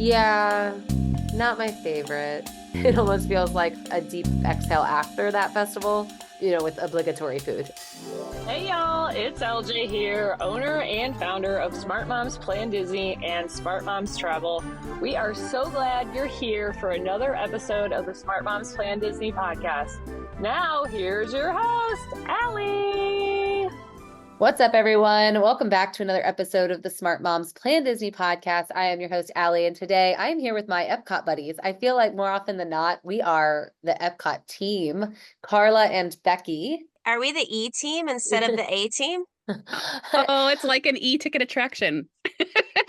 Yeah, not my favorite. It almost feels like a deep exhale after that festival, with obligatory food. Hey y'all, it's LJ here, owner and founder of Smart Moms Plan Disney and Smart Moms Travel. We are so glad you're here for another episode of the Smart Moms Plan Disney podcast. Now, here's your host, Allie. What's up, everyone? Welcome back to another episode of the Smart Moms Plan Disney podcast. I am your host, Allie, and today I am here with my Epcot buddies. I feel like more often than not, we are the Epcot team, Carla and Becki. Are we the E team instead of the A team? Oh, it's like an e-ticket attraction.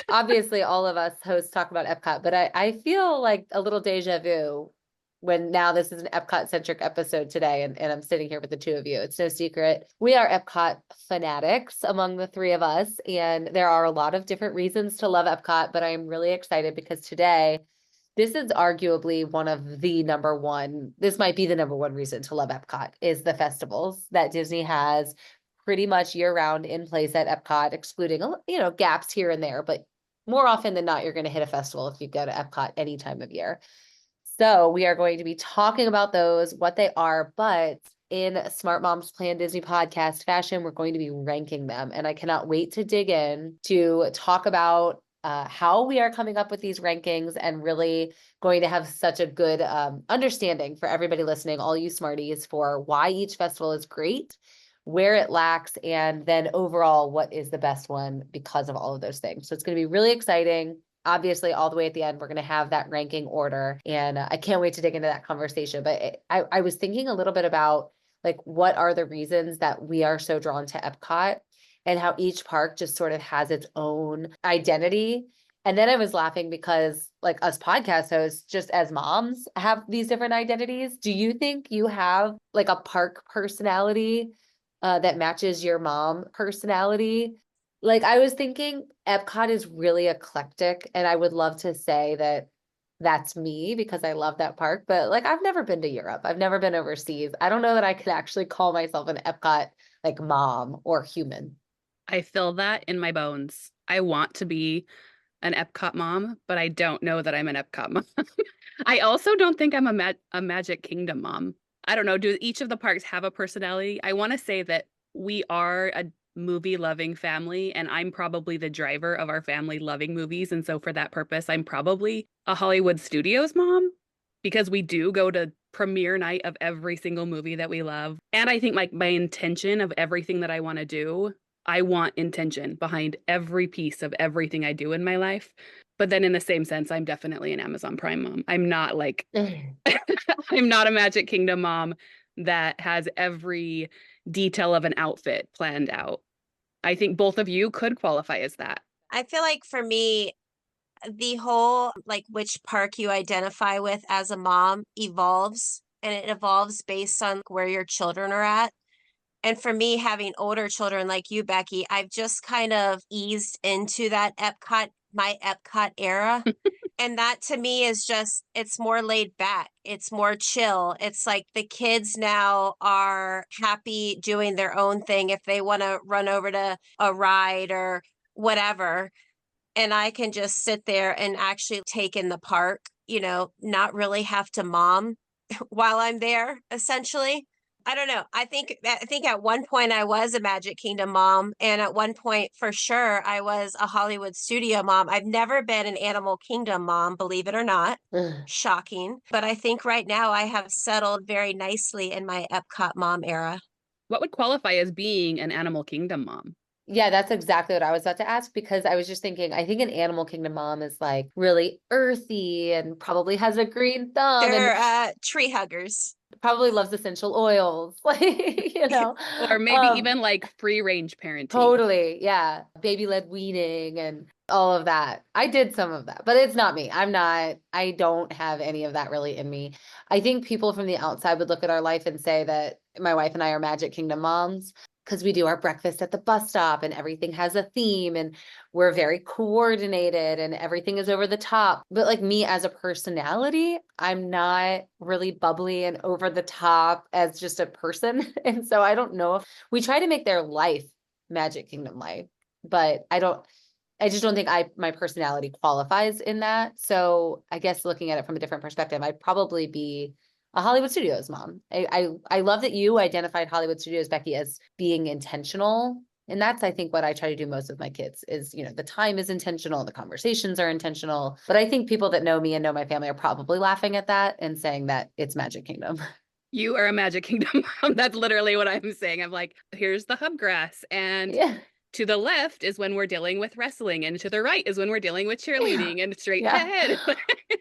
Obviously, all of us hosts talk about Epcot, but I feel like a little deja vu when now this is an Epcot-centric episode today, and I'm sitting here with the two of you. It's no secret. We are Epcot fanatics among the three of us, and there are a lot of different reasons to love Epcot, but I'm really excited because today, this is arguably this might be the number one reason to love Epcot, is the festivals that Disney has pretty much year-round in place at Epcot, excluding, gaps here and there, but more often than not, you're going to hit a festival if you go to Epcot any time of year. So we are going to be talking about those, what they are, but in Smart Moms Plan Disney podcast fashion, we're going to be ranking them. And I cannot wait to dig in to talk about how we are coming up with these rankings, and really going to have such a good understanding for everybody listening, all you smarties, for why each festival is great, where it lacks, and then overall, what is the best one because of all of those things. So it's going to be really exciting. Obviously, all the way at the end, we're going to have that ranking order, and I can't wait to dig into that conversation. But I was thinking a little bit about, like, what are the reasons that we are so drawn to Epcot, and how each park just sort of has its own identity. And then I was laughing because, like, us podcast hosts, just as moms, have these different identities. Do you think you have like a park personality that matches your mom personality? Like, I was thinking Epcot is really eclectic, and I would love to say that that's me because I love that park, but like, I've never been to Europe. I've never been overseas. I don't know that I could actually call myself an Epcot like mom or human. I feel that in my bones. I want to be an Epcot mom, but I don't know that I'm an Epcot mom. I also don't think I'm a Magic Kingdom mom. I don't know. Do each of the parks have a personality? I want to say that we are a movie-loving family, and I'm probably the driver of our family loving movies. And so for that purpose, I'm probably a Hollywood Studios mom, because we do go to premiere night of every single movie that we love. And I think, like, my intention of everything that I want to do, I want intention behind every piece of everything I do in my life. But then in the same sense, I'm definitely an Amazon Prime mom. I'm not like, I'm not a Magic Kingdom mom that has every detail of an outfit planned out. I think both of you could qualify as that. I feel like for me, the whole like which park you identify with as a mom evolves, and it evolves based on where your children are at. And for me, having older children like you, Becki, I've just kind of eased into that my Epcot era. And that to me is just, it's more laid back. It's more chill. It's like the kids now are happy doing their own thing if they want to run over to a ride or whatever. And I can just sit there and actually take in the park, not really have to mom while I'm there, essentially. I don't know. I think at one point I was a Magic Kingdom mom, and at one point for sure I was a Hollywood studio mom. I've never been an Animal Kingdom mom, believe it or not. Shocking. But I think right now I have settled very nicely in my Epcot mom era. What would qualify as being an Animal Kingdom mom? Yeah, that's exactly what I was about to ask, because I was just thinking, I think an Animal Kingdom mom is like really earthy and probably has a green thumb. They're tree huggers. Probably loves essential oils, like, Or maybe even like free range parenting. Totally. Yeah. Baby led weaning and all of that. I did some of that, but it's not me. I don't have any of that really in me. I think people from the outside would look at our life and say that my wife and I are Magic Kingdom moms, because we do our breakfast at the bus stop and everything has a theme and we're very coordinated and everything is over the top. But like, me as a personality, I'm not really bubbly and over the top as just a person. And so I don't know if we try to make their life Magic Kingdom life, but I just don't think my personality qualifies in that. So I guess looking at it from a different perspective, I'd probably be a Hollywood Studios mom. I love that you identified Hollywood Studios, Becki, as being intentional. And that's, I think, what I try to do most with my kids is, the time is intentional, the conversations are intentional. But I think people that know me and know my family are probably laughing at that and saying that it's Magic Kingdom. You are a Magic Kingdom mom. That's literally what I'm saying. I'm like, here's the hub grass. And Yeah. to the left is when we're dealing with wrestling. And to the right is when we're dealing with cheerleading and straight Yeah. ahead.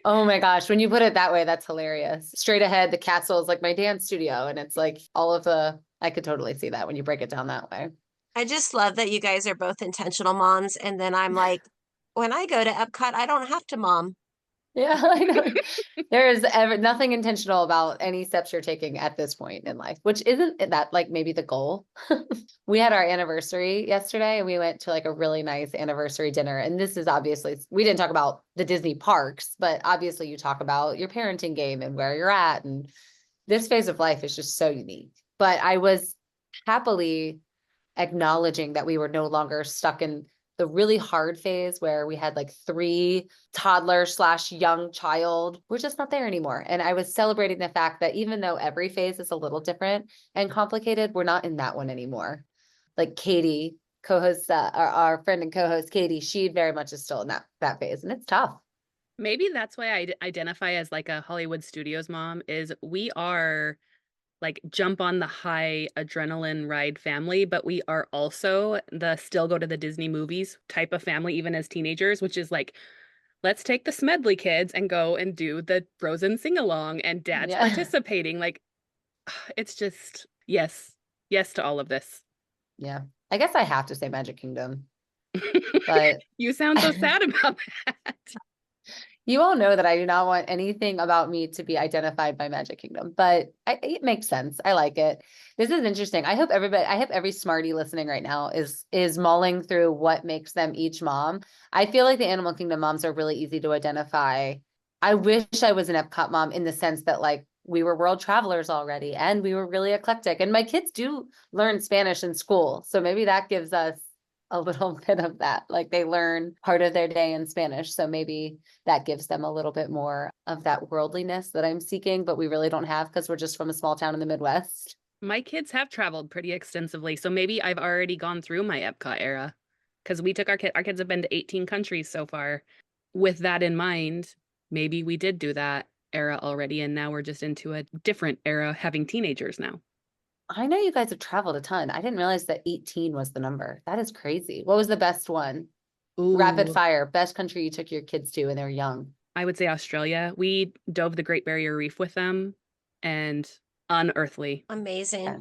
Oh my gosh. When you put it that way, that's hilarious. Straight ahead, the castle is like my dance studio. And it's like I could totally see that when you break it down that way. I just love that you guys are both intentional moms. And then I'm like, when I go to Epcot, I don't have to mom. Yeah, I know. There is nothing intentional about any steps you're taking at this point in life, which isn't that like maybe the goal. We had our anniversary yesterday and we went to like a really nice anniversary dinner. And this is obviously, we didn't talk about the Disney parks, but obviously you talk about your parenting game and where you're at. And this phase of life is just so unique. But I was happily acknowledging that we were no longer stuck in the really hard phase where we had like 3 toddler/young child. We're just not there anymore. And I was celebrating the fact that even though every phase is a little different and complicated, we're not in that one anymore. Like Katie, co-host, our friend and co-host Katie, she very much is still in that phase, and it's tough. Maybe that's why I identify as like a Hollywood Studios mom is we are like jump on the high adrenaline ride family, but we are also the still go to the Disney movies type of family, even as teenagers, which is like, let's take the Smedley kids and go and do the Frozen sing along and dad's Yeah. participating. Like, it's just, yes to all of this. Yeah. I guess I have to say Magic Kingdom, but You sound so sad about that. you all know that I do not want anything about me to be identified by Magic Kingdom, but it makes sense. I like it. This is interesting. I hope every smarty listening right now is mulling through what makes them each mom. I feel like the Animal Kingdom moms are really easy to identify. I wish I was an Epcot mom in the sense that like we were world travelers already and we were really eclectic. And my kids do learn Spanish in school. So maybe that gives us a little bit of that. Like they learn part of their day in Spanish. So maybe that gives them a little bit more of that worldliness that I'm seeking, but we really don't have because we're just from a small town in the Midwest. My kids have traveled pretty extensively. So maybe I've already gone through my Epcot era because we took our kids have been to 18 countries so far. With that in mind, maybe we did do that era already. And now we're just into a different era having teenagers now. I know you guys have traveled a ton. I didn't realize that 18 was the number. That is crazy. What was the best one? Ooh. Rapid fire, best country you took your kids to when they were young. I would say Australia. We dove the Great Barrier Reef with them and unearthly. Amazing. Okay.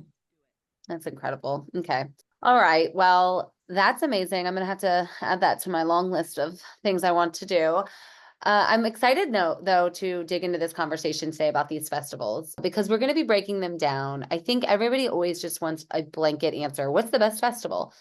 That's incredible. Okay. All right. Well, that's amazing. I'm going to have to add that to my long list of things I want to do. I'm excited though to dig into this conversation today about these festivals because we're going to be breaking them down. I think everybody always just wants a blanket answer. What's the best festival?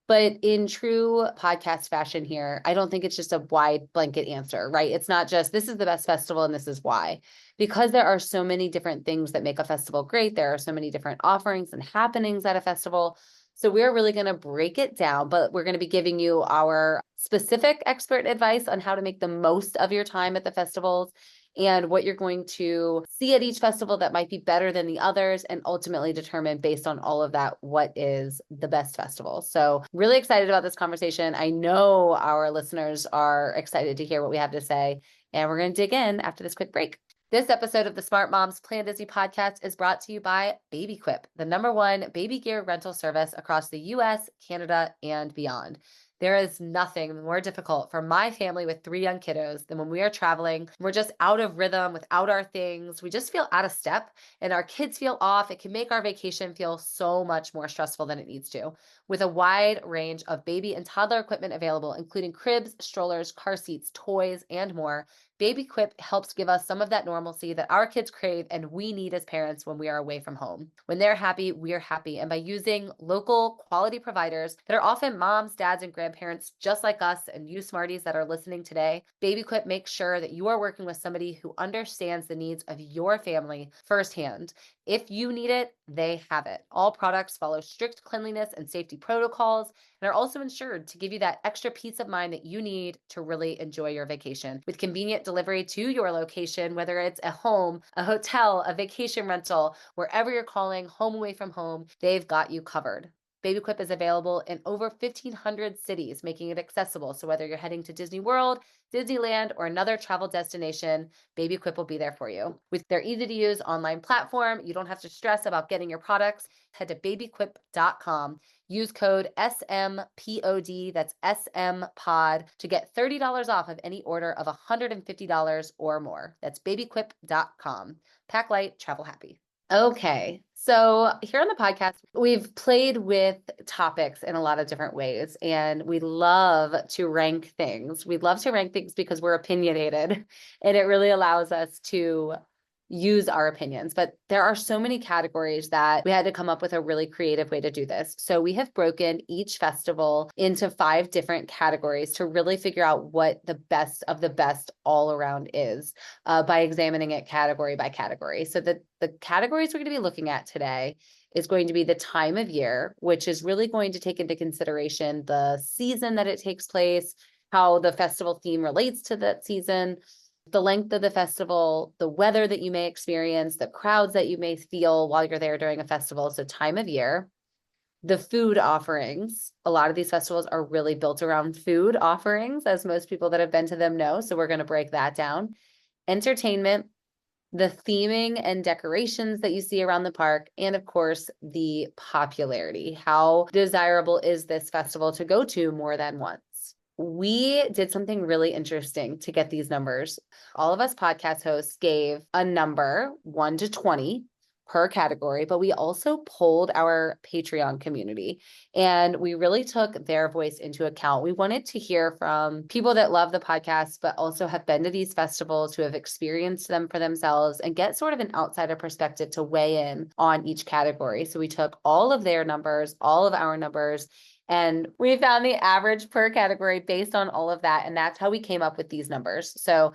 But in true podcast fashion here, I don't think it's just a wide blanket answer, right? It's not just this is the best festival and this is why. Because there are so many different things that make a festival great. There are so many different offerings and happenings at a festival. So we're really going to break it down, but we're going to be giving you our specific expert advice on how to make the most of your time at the festivals and what you're going to see at each festival that might be better than the others and ultimately determine based on all of that, what is the best festival. So really excited about this conversation. I know our listeners are excited to hear what we have to say, and we're going to dig in after this quick break. This episode of the Smart Moms Plan Disney podcast is brought to you by BabyQuip, the #1 baby gear rental service across the US, Canada, and beyond. There is nothing more difficult for my family with 3 young kiddos than when we are traveling. We're just out of rhythm without our things. We just feel out of step and our kids feel off. It can make our vacation feel so much more stressful than it needs to. With a wide range of baby and toddler equipment available, including cribs, strollers, car seats, toys, and more, BabyQuip helps give us some of that normalcy that our kids crave and we need as parents when we are away from home. When they're happy, we're happy. And by using local quality providers that are often moms, dads, and grandparents just like us and you smarties that are listening today, BabyQuip makes sure that you are working with somebody who understands the needs of your family firsthand. If you need it, they have it. All products follow strict cleanliness and safety protocols and are also insured to give you that extra peace of mind that you need to really enjoy your vacation. With convenient delivery to your location, whether it's a home, a hotel, a vacation rental, wherever you're calling, home away from home, they've got you covered. BabyQuip is available in over 1,500 cities, making it accessible. So whether you're heading to Disney World, Disneyland, or another travel destination, BabyQuip will be there for you. With their easy-to-use online platform, you don't have to stress about getting your products. Head to babyquip.com. Use code SMPOD, that's SMPOD, to get $30 off of any order of $150 or more. That's babyquip.com. Pack light, travel happy. Okay, so here on the podcast, we've played with topics in a lot of different ways, and we love to rank things. We love to rank things because we're opinionated, and it really allows us to use our opinions. But there are so many categories that we had to come up with a really creative way to do this. So we have broken each festival into 5 different categories to really figure out what the best of the best all around is by examining it category by category. So the categories we're going to be looking at today is going to be the time of year, which is really going to take into consideration the season that it takes place, how the festival theme relates to that season, the length of the festival, the weather that you may experience, the crowds that you may feel while you're there during a festival. So time of year, the food offerings. A lot of these festivals are really built around food offerings, as most people that have been to them know. So we're going to break that down. Entertainment, the theming and decorations that you see around the park, and of course, the popularity. How desirable is this festival to go to more than once? We did something really interesting to get these numbers. All of us podcast hosts gave a number 1 to 20 per category, but we also polled our Patreon community and we really took their voice into account. We wanted to hear from people that love the podcast, but also have been to these festivals, who have experienced them for themselves, and get sort of an outsider perspective to weigh in on each category. So we took all of their numbers, all of our numbers, and we found the average per category based on all of that. And that's how we came up with these numbers. So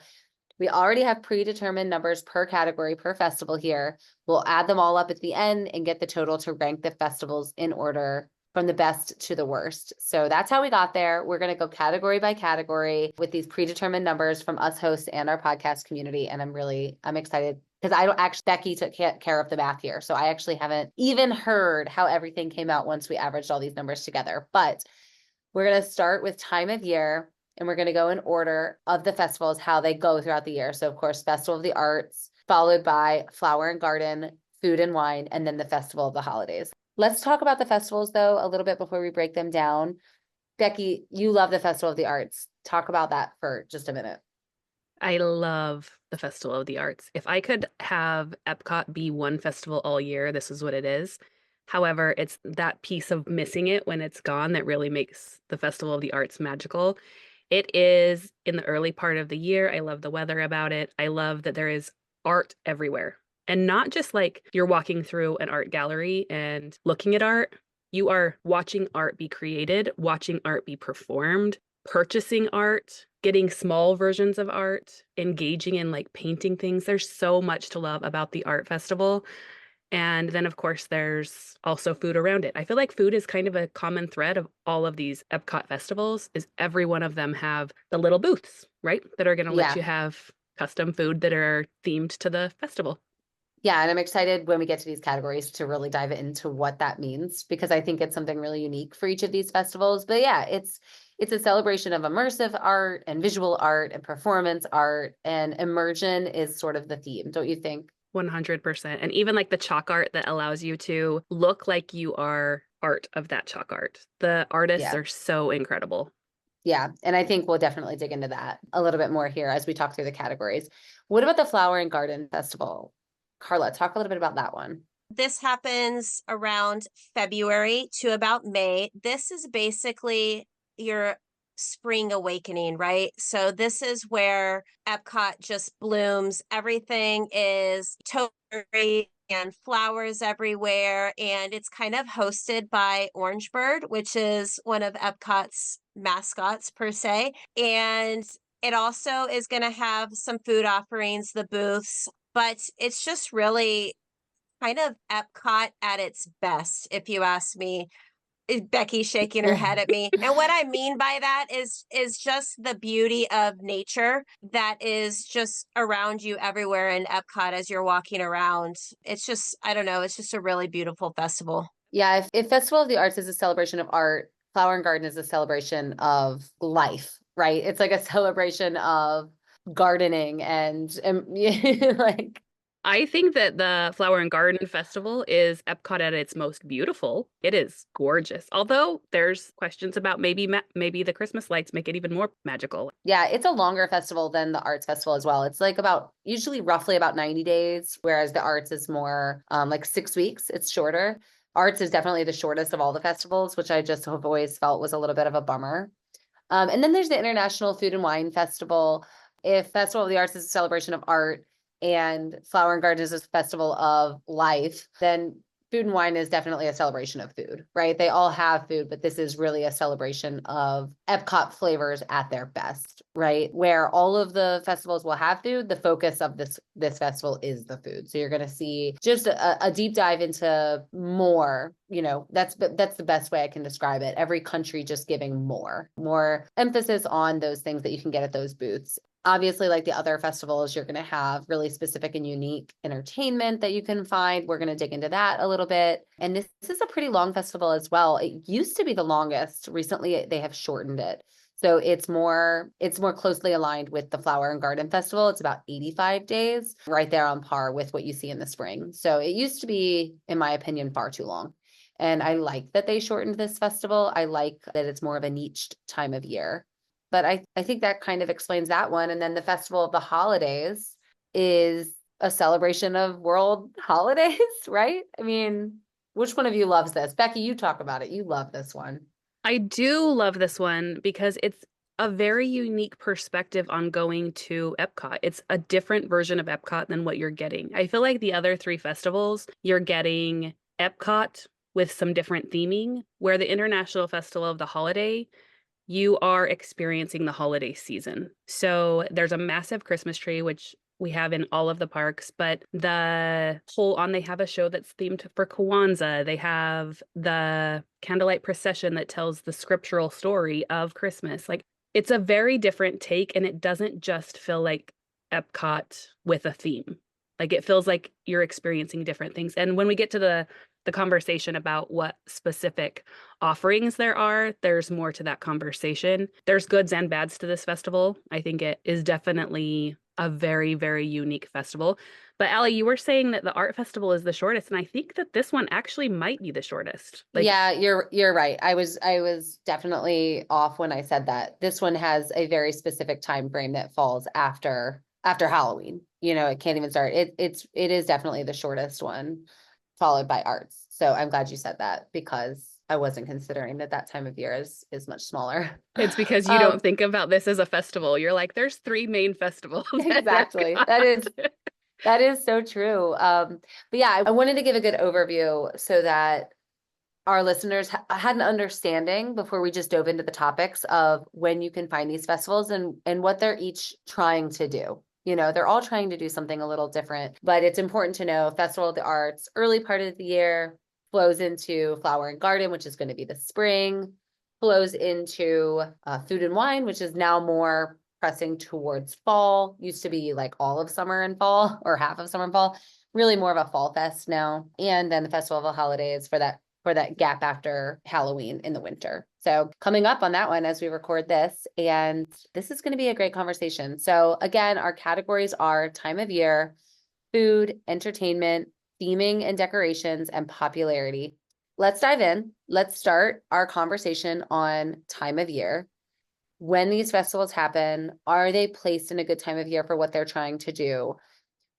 we already have predetermined numbers per category per festival here. We'll add them all up at the end and get the total to rank the festivals in order from the best to the worst. So that's how we got there. We're going to go category by category with these predetermined numbers from us hosts and our podcast community. And I'm excited because Becki took care of the math here. So I actually haven't even heard how everything came out once we averaged all these numbers together. But we're going to start with time of year, and we're going to go in order of the festivals, how they go throughout the year. So of course, Festival of the Arts, followed by Flower and Garden, Food and Wine, and then the Festival of the Holidays. Let's talk about the festivals though a little bit before we break them down. Becki, you love the Festival of the Arts. Talk about that for just a minute. I love the Festival of the Arts. If I could have Epcot be one festival all year, this is what it is. However, it's that piece of missing it when it's gone that really makes the Festival of the Arts magical. It is in the early part of the year. I love the weather about it. I love that there is art everywhere. And not just like you're walking through an art gallery and looking at art. You are watching art be created, watching art be performed, purchasing art, getting small versions of art, engaging in like painting things. There's so much to love about the art festival. And then, of course, there's also food around it. I feel like food is kind of a common thread of all of these Epcot festivals, is every one of them have the little booths, right? That are going to let you have custom food that are themed to the festival. Yeah, and I'm excited when we get to these categories to really dive into what that means, because I think it's something really unique for each of these festivals. But yeah, it's a celebration of immersive art and visual art and performance art, and immersion is sort of the theme, don't you think? 100%. And even like the chalk art that allows you to look like you are part of that chalk art. The artists are so incredible. Yeah, and I think we'll definitely dig into that a little bit more here as we talk through the categories. What about the Flower and Garden Festival? Carla, talk a little bit about that one. This happens around February to about May. This is basically your spring awakening, right? So this is where Epcot just blooms. Everything is totally and flowers everywhere. And it's kind of hosted by Orangebird, which is one of Epcot's mascots per se. And it also is going to have some food offerings, the booths, but it's just really kind of Epcot at its best, if you ask me. Becki shaking her head at me. And what I mean by that is just the beauty of nature that is just around you everywhere in Epcot as you're walking around. It's just, I don't know, it's just a really beautiful festival. Yeah, if Festival of the Arts is a celebration of art, Flower and Garden is a celebration of life, right? It's like a celebration of gardening and like I think that the Flower and Garden Festival is Epcot at its most beautiful. It is gorgeous. Although there's questions about maybe the Christmas lights make it even more magical. yeah, it's a longer festival than the Arts Festival as well. It's like about usually roughly about 90 days, whereas the Arts is more like 6 weeks. It's shorter. Arts is definitely the shortest of all the festivals, which I just have always felt was a little bit of a bummer. And then there's the International Food and Wine Festival. If Festival of the Arts is a celebration of art and Flower and Garden is a festival of life, then Food and Wine is definitely a celebration of food, right? They all have food, but this is really a celebration of Epcot flavors at their best, right? Where all of the festivals will have food, the focus of this festival is the food. So you're going to see just a deep dive into more, that's the best way I can describe it. Every country just giving more emphasis on those things that you can get at those booths. Obviously, like the other festivals, you're going to have really specific and unique entertainment that you can find. We're going to dig into that a little bit. And this is a pretty long festival as well. It used to be the longest. Recently, they have shortened it. So it's more closely aligned with the Flower and Garden Festival. It's about 85 days, right there on par with what you see in the spring. So it used to be, in my opinion, far too long. And I like that they shortened this festival. I like that it's more of a niched time of year. But I think that kind of explains that one. And then the Festival of the Holidays is a celebration of world holidays, right? I mean, which one of you loves this? Becki, you talk about it. You love this one. I do love this one because it's a very unique perspective on going to Epcot. It's a different version of Epcot than what you're getting. I feel like the other three festivals, you're getting Epcot with some different theming, where the International Festival of the Holiday, you are experiencing the holiday season. So there's a massive Christmas tree, which we have in all of the parks, but they have a show that's themed for Kwanzaa. They have the candlelight procession that tells the scriptural story of Christmas. Like, it's a very different take, and it doesn't just feel like Epcot with a theme. Like, it feels like you're experiencing different things. And when we get to the conversation about what specific offerings there are, there's more to that conversation. There's goods and bads to this festival. I think it is definitely a very, very unique festival. But Allie, you were saying that the art festival is the shortest, and I think that this one actually might be the shortest. Yeah, you're right. I was definitely off when I said that. This one has a very specific time frame that falls after Halloween. It can't even start. It is definitely the shortest one, followed by Arts. So I'm glad you said that, because I wasn't considering that time of year is much smaller. It's because you don't think about this as a festival. You're like, there's 3 main festivals. Exactly. That is so true. But yeah, I wanted to give a good overview so that our listeners had an understanding before we just dove into the topics of when you can find these festivals and what they're each trying to do. They're all trying to do something a little different, but it's important to know Festival of the Arts, early part of the year, flows into Flower and Garden, which is going to be the spring, flows into Food and Wine, which is now more pressing towards fall. Used to be like all of summer and fall, or half of summer and fall, really more of a fall fest now. And then the Festival of the Holidays for that gap after Halloween in the winter. So coming up on that one as we record this, and this is going to be a great conversation. So again, our categories are time of year, food, entertainment, theming and decorations, and popularity. Let's dive in. Let's start our conversation on time of year. When these festivals happen, are they placed in a good time of year for what they're trying to do?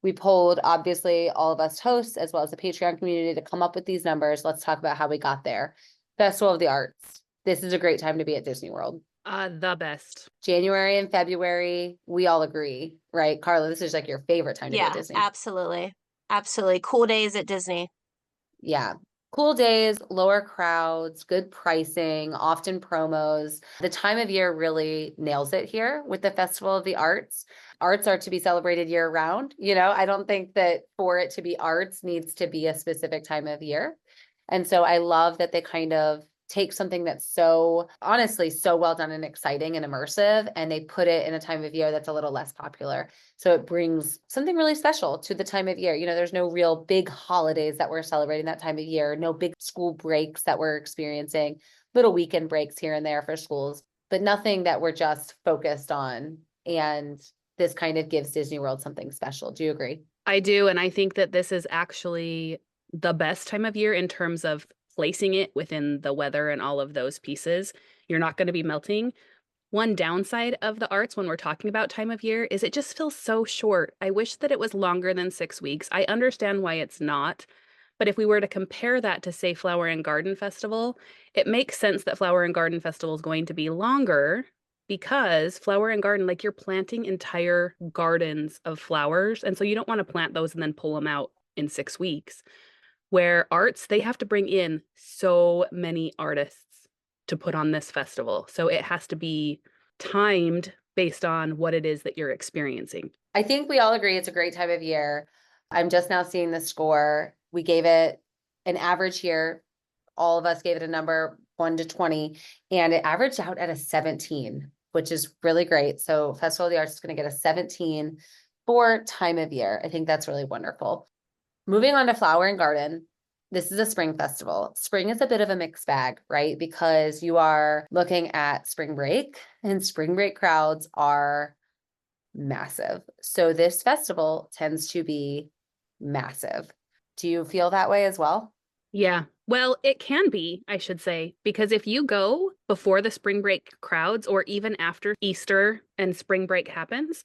We polled, obviously, all of us hosts as well as the Patreon community to come up with these numbers. Let's talk about how we got there. Festival of the Arts. This is a great time to be at Disney World. The best. January and February, we all agree, right? Carla, this is like your favorite time to be at Disney. Yeah, absolutely. Absolutely. Cool days at Disney. Yeah. Cool days, lower crowds, good pricing, often promos. The time of year really nails it here with the Festival of the Arts. arts are to be celebrated year round. I don't think that for it to be arts needs to be a specific time of year. And so I love that they kind of take something that's so honestly so well done and exciting and immersive, and they put it in a time of year that's a little less popular. So it brings something really special to the time of year. There's no real big holidays that we're celebrating that time of year, no big school breaks that we're experiencing, little weekend breaks here and there for schools, but nothing that we're just focused on. And this kind of gives Disney World something special. Do you agree? I do. And I think that this is actually the best time of year in terms of placing it within the weather and all of those pieces. You're not going to be melting. One downside of the arts when we're talking about time of year is it just feels so short. I wish that it was longer than 6 weeks. I understand why it's not. But if we were to compare that to, say, Flower and Garden Festival, it makes sense that Flower and Garden Festival is going to be longer because Flower and Garden, like you're planting entire gardens of flowers. And so you don't want to plant those and then pull them out in 6 weeks. Where arts, they have to bring in so many artists to put on this festival. So it has to be timed based on what it is that you're experiencing. I think we all agree it's a great time of year. I'm just now seeing the score. We gave it an average here. All of us gave it a number 1 to 20, and it averaged out at a 17, which is really great. So Festival of the Arts is going to get a 17 for time of year. I think that's really wonderful. Moving on to Flower and Garden, this is a spring festival. Spring is a bit of a mixed bag, right? Because you are looking at spring break, and spring break crowds are massive. So this festival tends to be massive. Do you feel that way as well? Yeah. Well, it can be, I should say, because if you go before the spring break crowds or even after Easter and spring break happens,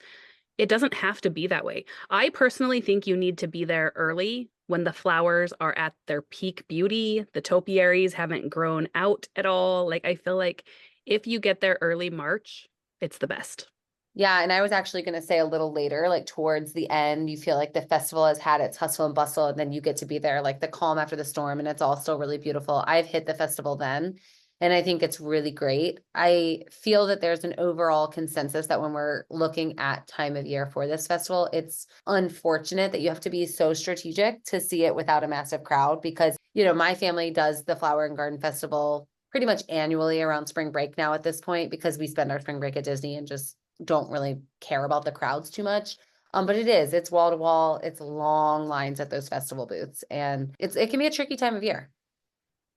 it doesn't have to be that way. I personally think you need to be there early when the flowers are at their peak beauty. The topiaries haven't grown out at all. Like, I feel like if you get there early March, it's the best. Yeah, and I was actually going to say a little later, like towards the end, you feel like the festival has had its hustle and bustle, and then you get to be there, like the calm after the storm, and it's all still really beautiful. I've hit the festival then, and I think it's really great. I feel that there's an overall consensus that when we're looking at time of year for this festival, it's unfortunate that you have to be so strategic to see it without a massive crowd because, my family does the Flower and Garden Festival pretty much annually around spring break now at this point because we spend our spring break at Disney and just don't really care about the crowds too much. But it's wall to wall, it's long lines at those festival booths, and it can be a tricky time of year.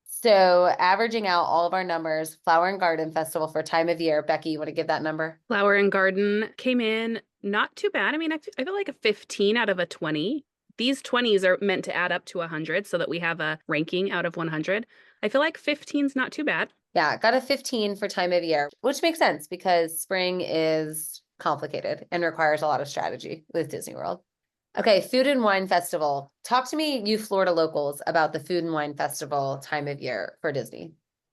So averaging out all of our numbers, Flower and Garden Festival for time of year, Becki, you want to give that number? Flower and Garden came in not too bad. I mean, I feel like a 15 out of a 20. These 20s are meant to add up to 100 so that we have a ranking out of 100. I feel like 15's not too bad. Yeah, got a 15 for time of year, which makes sense because spring is complicated and requires a lot of strategy with Disney World. Okay, Food and Wine Festival. Talk to me, you Florida locals, about the Food and Wine Festival time of year for Disney.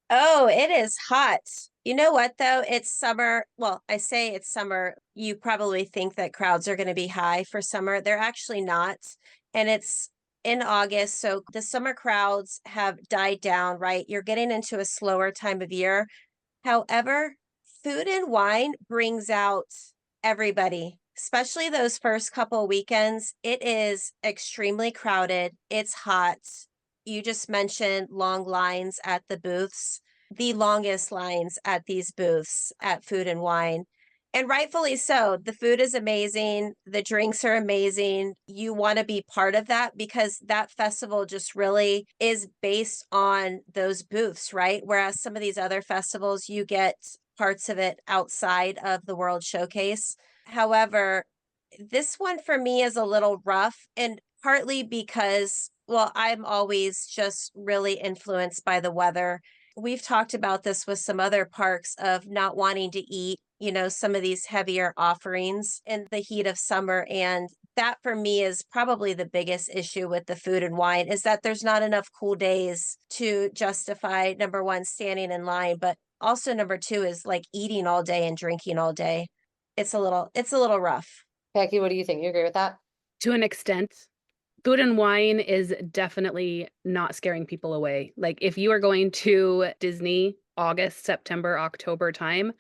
Oh, it is hot. You know what, though? It's summer. Well, I say it's summer. You probably think that crowds are going to be high for summer. They're actually not. And it's in August. So the summer crowds have died down, right? You're getting into a slower time of year. However, Food and Wine brings out everybody, especially those first couple weekends. It is extremely crowded. It's hot. You just mentioned long lines at the booths, the longest lines at these booths at Food and Wine. And rightfully so. The food is amazing. The drinks are amazing. You want to be part of that because that festival just really is based on those booths, right? Whereas some of these other festivals, you get parts of it outside of the World Showcase. However, this one for me is a little rough, and partly because, well, I'm always just really influenced by the weather. We've talked about this with some other parks of not wanting to eat, some of these heavier offerings in the heat of summer. And that for me is probably the biggest issue with the Food and Wine is that there's not enough cool days to justify, number one, standing in line, but also number two is like eating all day and drinking all day. It's a little rough. Becki, what do you think? You agree with that? To an extent. Food and Wine is definitely not scaring people away. Like if you are going to Disney August, September, October time,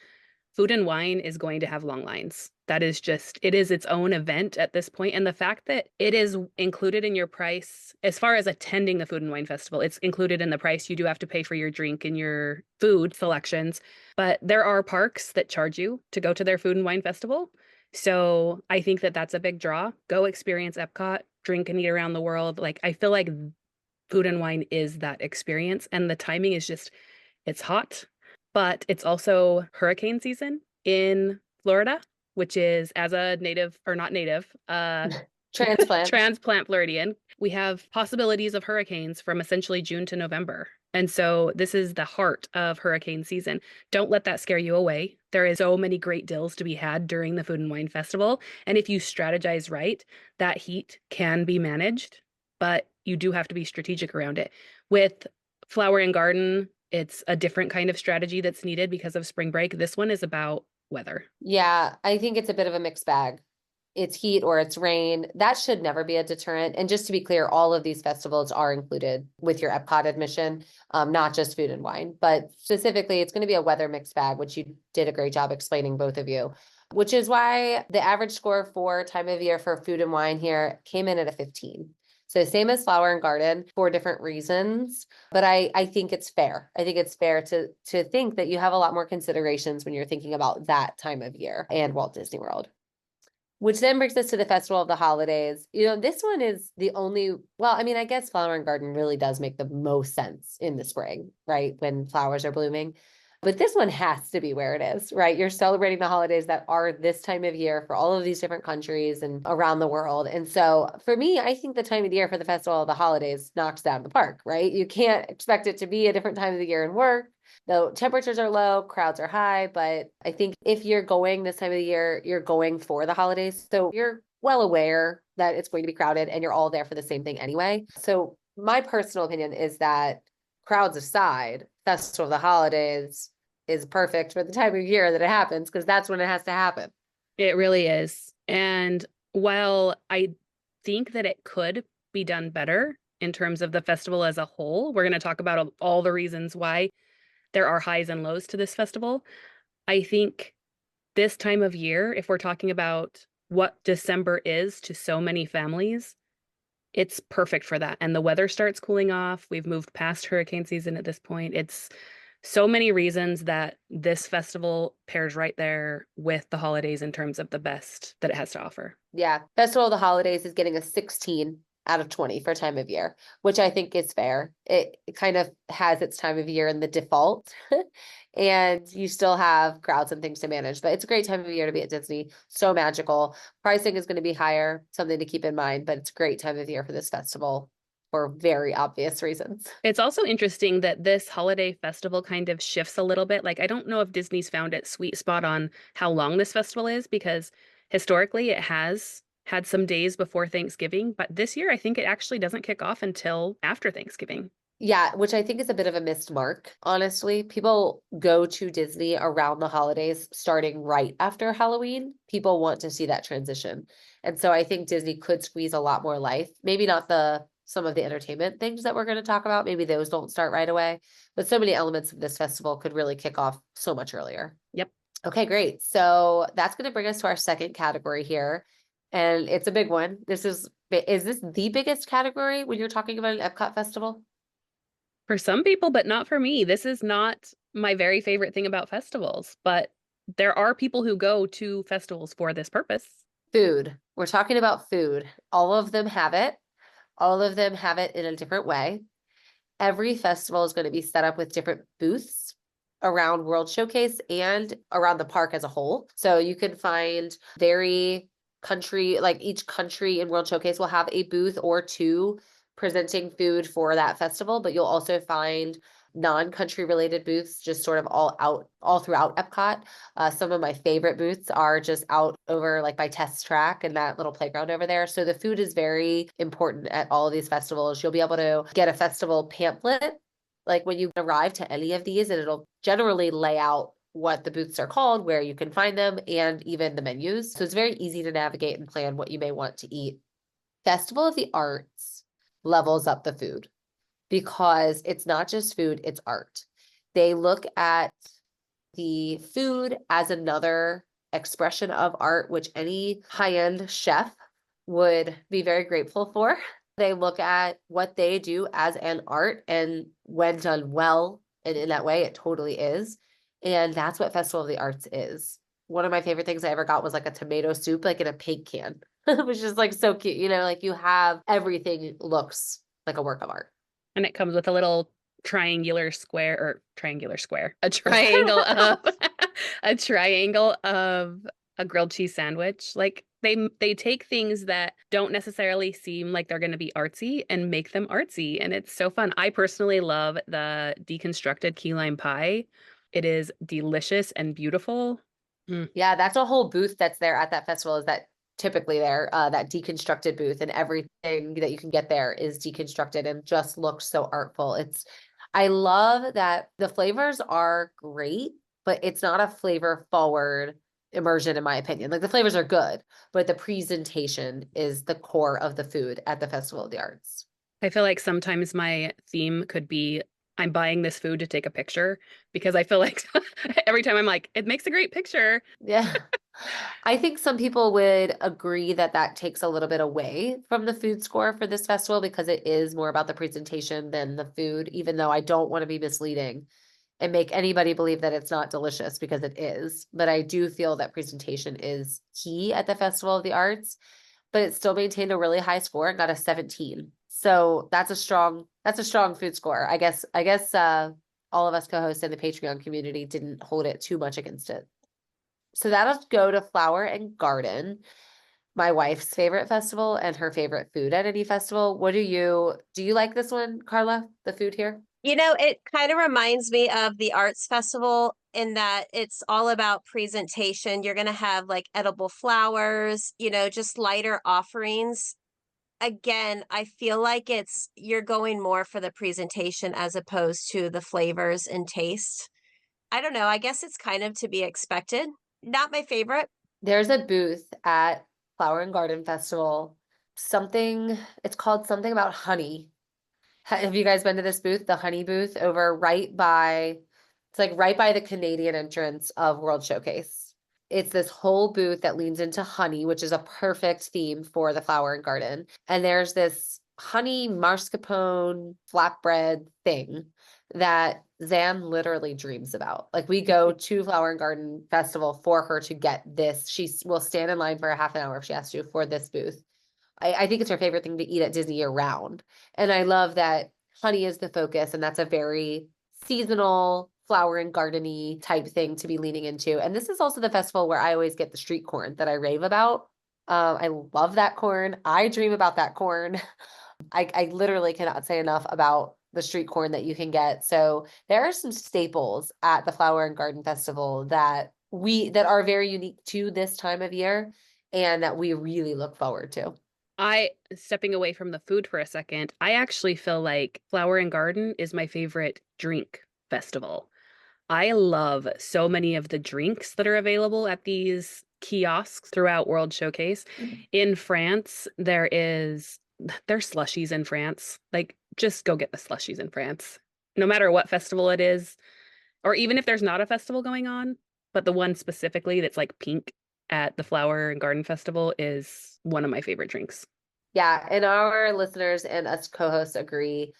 Food and Wine is going to have long lines. That is just, it is its own event at this point. And the fact that it is included in your price, as far as attending the Food and Wine Festival, it's included in the price. You do have to pay for your drink and your food selections, but there are parks that charge you to go to their Food and Wine Festival. So I think that that's a big draw. Go experience Epcot, drink and eat around the world. Like, I feel like Food and Wine is that experience. And the timing is just, it's hot, but it's also hurricane season in Florida, which is, as a native, or not native, Transplant. transplant Floridian, we have possibilities of hurricanes from essentially June to November. And so this is the heart of hurricane season. Don't let that scare you away. There is so many great deals to be had during the Food and Wine Festival. And if you strategize right, that heat can be managed, but you do have to be strategic around it. With Flower and Garden, it's a different kind of strategy that's needed because of spring break. This one is about weather. Yeah, I think it's a bit of a mixed bag. It's heat or it's rain. That should never be a deterrent. And just to be clear, all of these festivals are included with your Epcot admission, not just Food and Wine, but specifically it's going to be a weather mixed bag, which you did a great job explaining, both of you, which is why the average score for time of year for Food and Wine here came in at a 15. So same as Flower and Garden for different reasons, but I think it's fair. I think it's fair to think that you have a lot more considerations when you're thinking about that time of year and Walt Disney World. Which then brings us to the Festival of the Holidays. You know, this one is the only, well, I mean, I guess Flower and Garden really does make the most sense in the spring, right? When flowers are blooming. But this one has to be where it is, right? You're celebrating the holidays that are this time of year for all of these different countries and around the world. And so for me, I think the time of the year for the Festival of the Holidays knocks down the park, right? You can't expect it to be a different time of the year and work. The temperatures are low, crowds are high, but I think if you're going this time of the year, you're going for the holidays. So you're well aware that it's going to be crowded and you're all there for the same thing anyway. So my personal opinion is that, crowds aside, Festival of the Holidays is perfect for the time of year that it happens, because that's when it has to happen. It really is. And while I think that it could be done better in terms of the festival as a whole, we're going to talk about all the reasons why there are highs and lows to this festival. I think this time of year, if we're talking about what December is to so many families, it's perfect for that. And the weather starts cooling off. We've moved past hurricane season at this point. It's so many reasons that this festival pairs right there with the holidays in terms of the best that it has to offer. Yeah. Festival of the Holidays is getting a 16 out of 20 for time of year, which I think is fair. It kind of has its time of year in the default and you still have crowds and things to manage, but it's a great time of year to be at Disney. So magical. Pricing is going to be higher, something to keep in mind, but it's a great time of year for this festival for very obvious reasons. It's also interesting that this holiday festival kind of shifts a little bit. Like, I don't know if Disney's found its sweet spot on how long this festival is, because historically it has had some days before Thanksgiving, but this year I think it actually doesn't kick off until after Thanksgiving. Yeah, which I think is a bit of a missed mark, honestly. People go to Disney around the holidays starting right after Halloween. People want to see that transition. And so I think Disney could squeeze a lot more life. Maybe not some of the entertainment things that we're going to talk about. Maybe those don't start right away, but so many elements of this festival could really kick off so much earlier. Yep. Okay, great. So that's going to bring us to our second category here. And it's a big one. Is this the biggest category when you're talking about an Epcot festival? For some people, but not for me. This is not my very favorite thing about festivals, but there are people who go to festivals for this purpose. Food. We're talking about food. All of them have it. All of them have it in a different way. Every festival is going to be set up with different booths around World Showcase and around the park as a whole. So you can find each country in World Showcase will have a booth or two presenting food for that festival, but you'll also find non-country related booths just sort of all throughout Epcot. Some of my favorite booths are just out over like by Test Track and that little playground over there. So the food is very important at all of these festivals. You'll be able to get a festival pamphlet like when you arrive to any of these, and it'll generally lay out what the booths are called, where you can find them, and even the menus. So it's very easy to navigate and plan what you may want to eat. Festival of the Arts levels up the food, because it's not just food, it's art. They look at the food as another expression of art, which any high-end chef would be very grateful for. They look at what they do as an art, and when done well, and in that way, it totally is. And that's what Festival of the Arts is. One of my favorite things I ever got was like a tomato soup, like in a paint can, which is like so cute. You know, like you have everything looks like a work of art. And it comes with a little a triangle of a triangle of a grilled cheese sandwich. Like they take things that don't necessarily seem like they're going to be artsy and make them artsy, and it's so fun. I personally love the deconstructed key lime pie. It is delicious and beautiful. Yeah, that's a whole booth that's there at that festival, is that typically there, that deconstructed booth, and everything that you can get there is deconstructed and just looks so artful. I love that the flavors are great, but it's not a flavor forward immersion, in my opinion. Like the flavors are good, but the presentation is the core of the food at the Festival of the Arts. I feel like sometimes my theme could be I'm buying this food to take a picture, because I feel like every time I'm like, it makes a great picture. Yeah. I think some people would agree that that takes a little bit away from the food score for this festival, because it is more about the presentation than the food, even though I don't want to be misleading and make anybody believe that it's not delicious, because it is. But I do feel that presentation is key at the Festival of the Arts, but it still maintained a really high score and got a 17. So that's a strong food score. I guess all of us co-hosts in the Patreon community didn't hold it too much against it. So that'll go to Flower and Garden, my wife's favorite festival and her favorite food at any festival. Do you like this one, Carla, the food here? You know, it kind of reminds me of the arts festival in that it's all about presentation. You're going to have like edible flowers, you know, just lighter offerings. Again, I feel like you're going more for the presentation as opposed to the flavors and taste. I don't know. I guess it's kind of to be expected. Not my favorite. There's a booth at Flower and Garden Festival. It's called something about honey. Have you guys been to this booth, the honey booth, it's like right by the Canadian entrance of World Showcase. It's this whole booth that leans into honey, which is a perfect theme for the Flower and Garden. And there's this honey mascarpone flatbread thing that Zan literally dreams about. Like we go to Flower and Garden Festival for her to get this. She will stand in line for a half an hour if she has to for this booth. I think it's her favorite thing to eat at Disney year round. And I love that honey is the focus, and that's a very seasonal flower and gardeny type thing to be leaning into. And this is also the festival where I always get the street corn that I rave about. I love that corn. I dream about that corn. I literally cannot say enough about the street corn that you can get. So there are some staples at the Flower and Garden Festival that are very unique to this time of year and that we really look forward to. Stepping away from the food for a second, I actually feel like Flower and Garden is my favorite drink festival. I love so many of the drinks that are available at these kiosks throughout World Showcase. In France, there's slushies in France. Like, just go get the slushies in France. No matter what festival it is, or even if there's not a festival going on, but the one specifically that's like pink at the Flower and Garden Festival is one of my favorite drinks. Yeah, and our listeners and us co-hosts agree.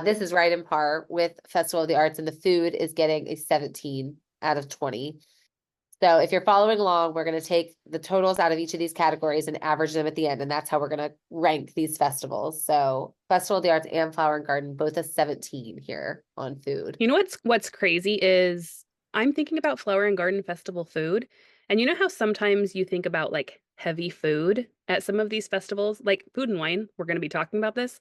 This is right in par with Festival of the Arts, and the food is getting a 17 out of 20. So if you're following along, we're going to take the totals out of each of these categories and average them at the end, and that's how we're going to rank these festivals. So Festival of the Arts and Flower and Garden, both a 17 here on food. You know what's crazy is I'm thinking about Flower and Garden Festival food, and you know how sometimes you think about like heavy food at some of these festivals, like Food and Wine, we're going to be talking about this.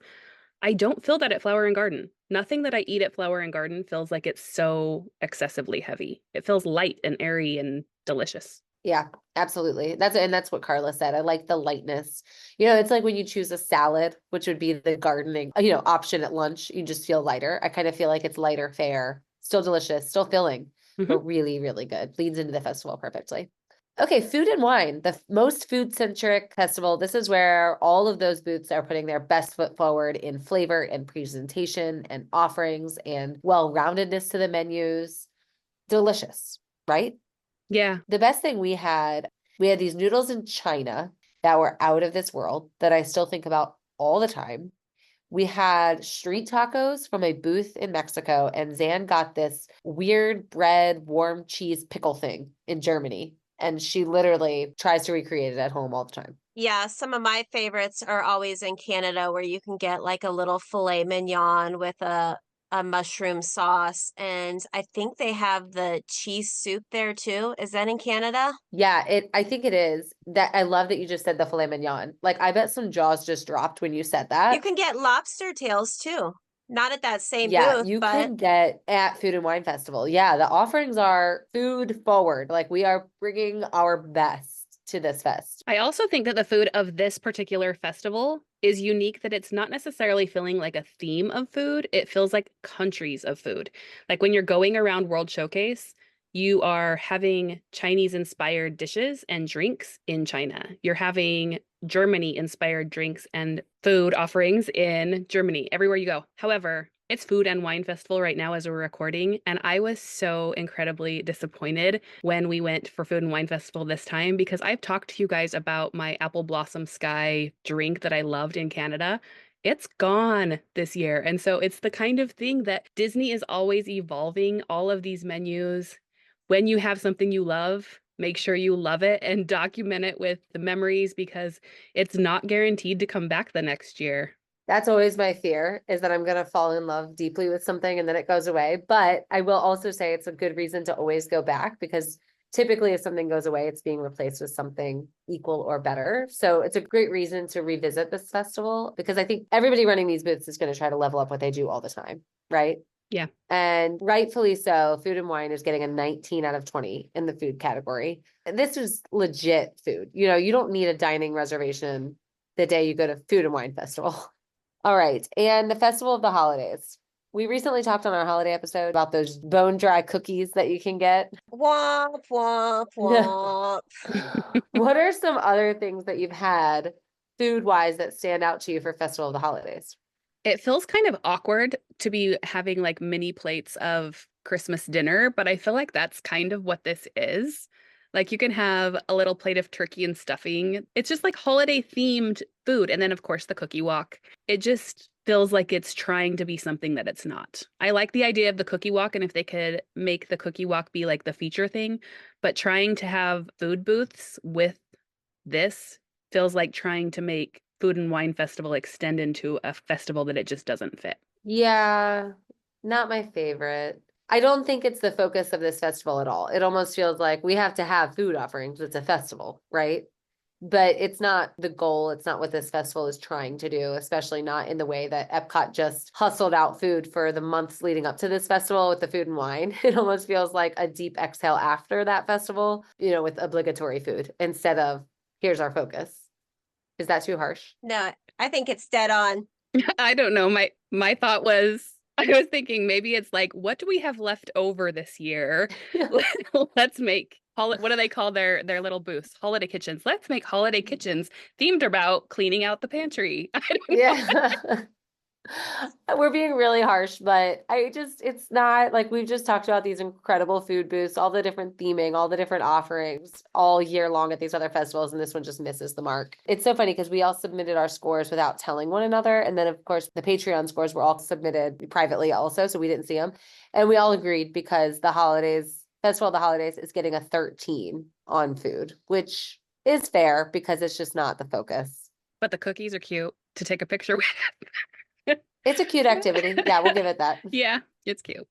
I don't feel that at Flower and Garden. Nothing that I eat at Flower and Garden feels like it's so excessively heavy. It feels light and airy and delicious. Yeah, absolutely. That's what Carla said. I like the lightness. You know, it's like when you choose a salad, which would be the gardening, option at lunch, you just feel lighter. I kind of feel like it's lighter fare, still delicious, still filling, but really, really good. Leads into the festival perfectly. Okay, Food and Wine, the most food-centric festival. This is where all of those booths are putting their best foot forward in flavor and presentation and offerings and well-roundedness to the menus. Delicious, right? Yeah. The best thing we had these noodles in China that were out of this world that I still think about all the time. We had street tacos from a booth in Mexico, and Zan got this weird bread, warm cheese pickle thing in Germany. And she literally tries to recreate it at home all the time. Yeah, some of my favorites are always in Canada where you can get like a little filet mignon with a mushroom sauce. And I think they have the cheese soup there too. Is that in Canada? Yeah, I think it is. That I love that you just said the filet mignon. Like I bet some jaws just dropped when you said You that. can get lobster tails too. Not at that same Yeah, booth, you but can get at Food and Wine Festival. Yeah, the offerings are food forward. Like we are bringing our best to this fest. I also think that the food of this particular festival is unique, that it's not necessarily feeling like a theme of food. It feels like countries of food. Like when you're going around World Showcase, you are having Chinese inspired dishes and drinks in China. You're having Germany inspired drinks and food offerings in Germany, everywhere you go. However, it's Food and Wine Festival right now as we're recording, and I was so incredibly disappointed when we went for Food and Wine Festival this time, because I've talked to you guys about my Apple Blossom Sky drink that I loved in Canada. It's gone this year. And so it's the kind of thing that Disney is always evolving all of these menus. When you have something you love, make sure you love it and document it with the memories, because it's not guaranteed to come back the next year. That's always my fear, is that I'm going to fall in love deeply with something and then it goes away. But I will also say it's a good reason to always go back, because typically if something goes away, it's being replaced with something equal or better. So it's a great reason to revisit this festival, because I think everybody running these booths is going to try to level up what they do all the time, right? Yeah. And rightfully so. Food and Wine is getting a 19 out of 20 in the food category. And this is legit food. You know, you don't need a dining reservation the day you go to Food and Wine Festival. All right. And the Festival of the Holidays. We recently talked on our holiday episode about those bone dry cookies that you can get. womp, womp, womp. What are some other things that you've had food wise that stand out to you for Festival of the Holidays? It feels kind of awkward to be having like mini plates of Christmas dinner, but I feel like that's kind of what this is. Like you can have a little plate of turkey and stuffing. It's just like holiday themed food. And then, of course, the cookie walk. It just feels like it's trying to be something that it's not. I like the idea of the cookie walk, and if they could make the cookie walk be like the feature thing, but trying to have food booths with this feels like trying to make Food and Wine Festival extend into a festival that it just doesn't fit. Yeah, not my favorite. I don't think it's the focus of this festival at all. It almost feels like we have to have food offerings. It's a festival, right? But it's not the goal. It's not what this festival is trying to do, especially not in the way that Epcot just hustled out food for the months leading up to this festival with the food and wine. It almost feels like a deep exhale after that festival, you know, with obligatory food instead of here's our focus. Is that too harsh? No, I think it's dead on. I don't know. My thought was, I was thinking maybe it's like, what do we have left over this year? Let's make what do they call their little booths? Holiday kitchens. Let's make holiday kitchens themed about cleaning out the pantry. I don't know. Yeah. We're being really harsh, but it's not like we've just talked about these incredible food booths, all the different theming, all the different offerings all year long at these other festivals, and this one just misses the mark. It's so funny because we all submitted our scores without telling one another. And then, of course, the Patreon scores were all submitted privately also, so we didn't see them. And we all agreed because Festival of the Holidays is getting a 13 on food, which is fair because it's just not the focus. But the cookies are cute to take a picture with. It's a cute activity. Yeah, we'll give it that. Yeah, it's cute.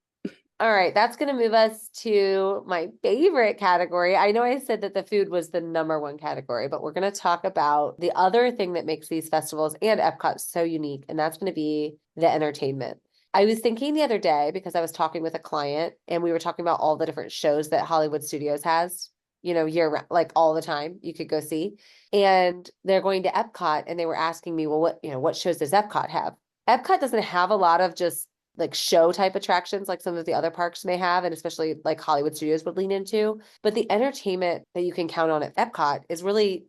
All right, that's going to move us to my favorite category. I know I said that the food was the number one category, but we're going to talk about the other thing that makes these festivals and Epcot so unique, and that's going to be the entertainment. I was thinking the other day, because I was talking with a client and we were talking about all the different shows that Hollywood Studios has, you know, year round, like all the time you could go see. And they're going to Epcot and they were asking me, well, what shows does Epcot have? Epcot doesn't have a lot of just like show type attractions like some of the other parks may have, and especially like Hollywood Studios would lean into. But the entertainment that you can count on at Epcot is really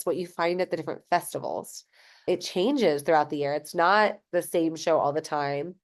what you find at the different festivals. It changes throughout the year. It's not the same show all the time.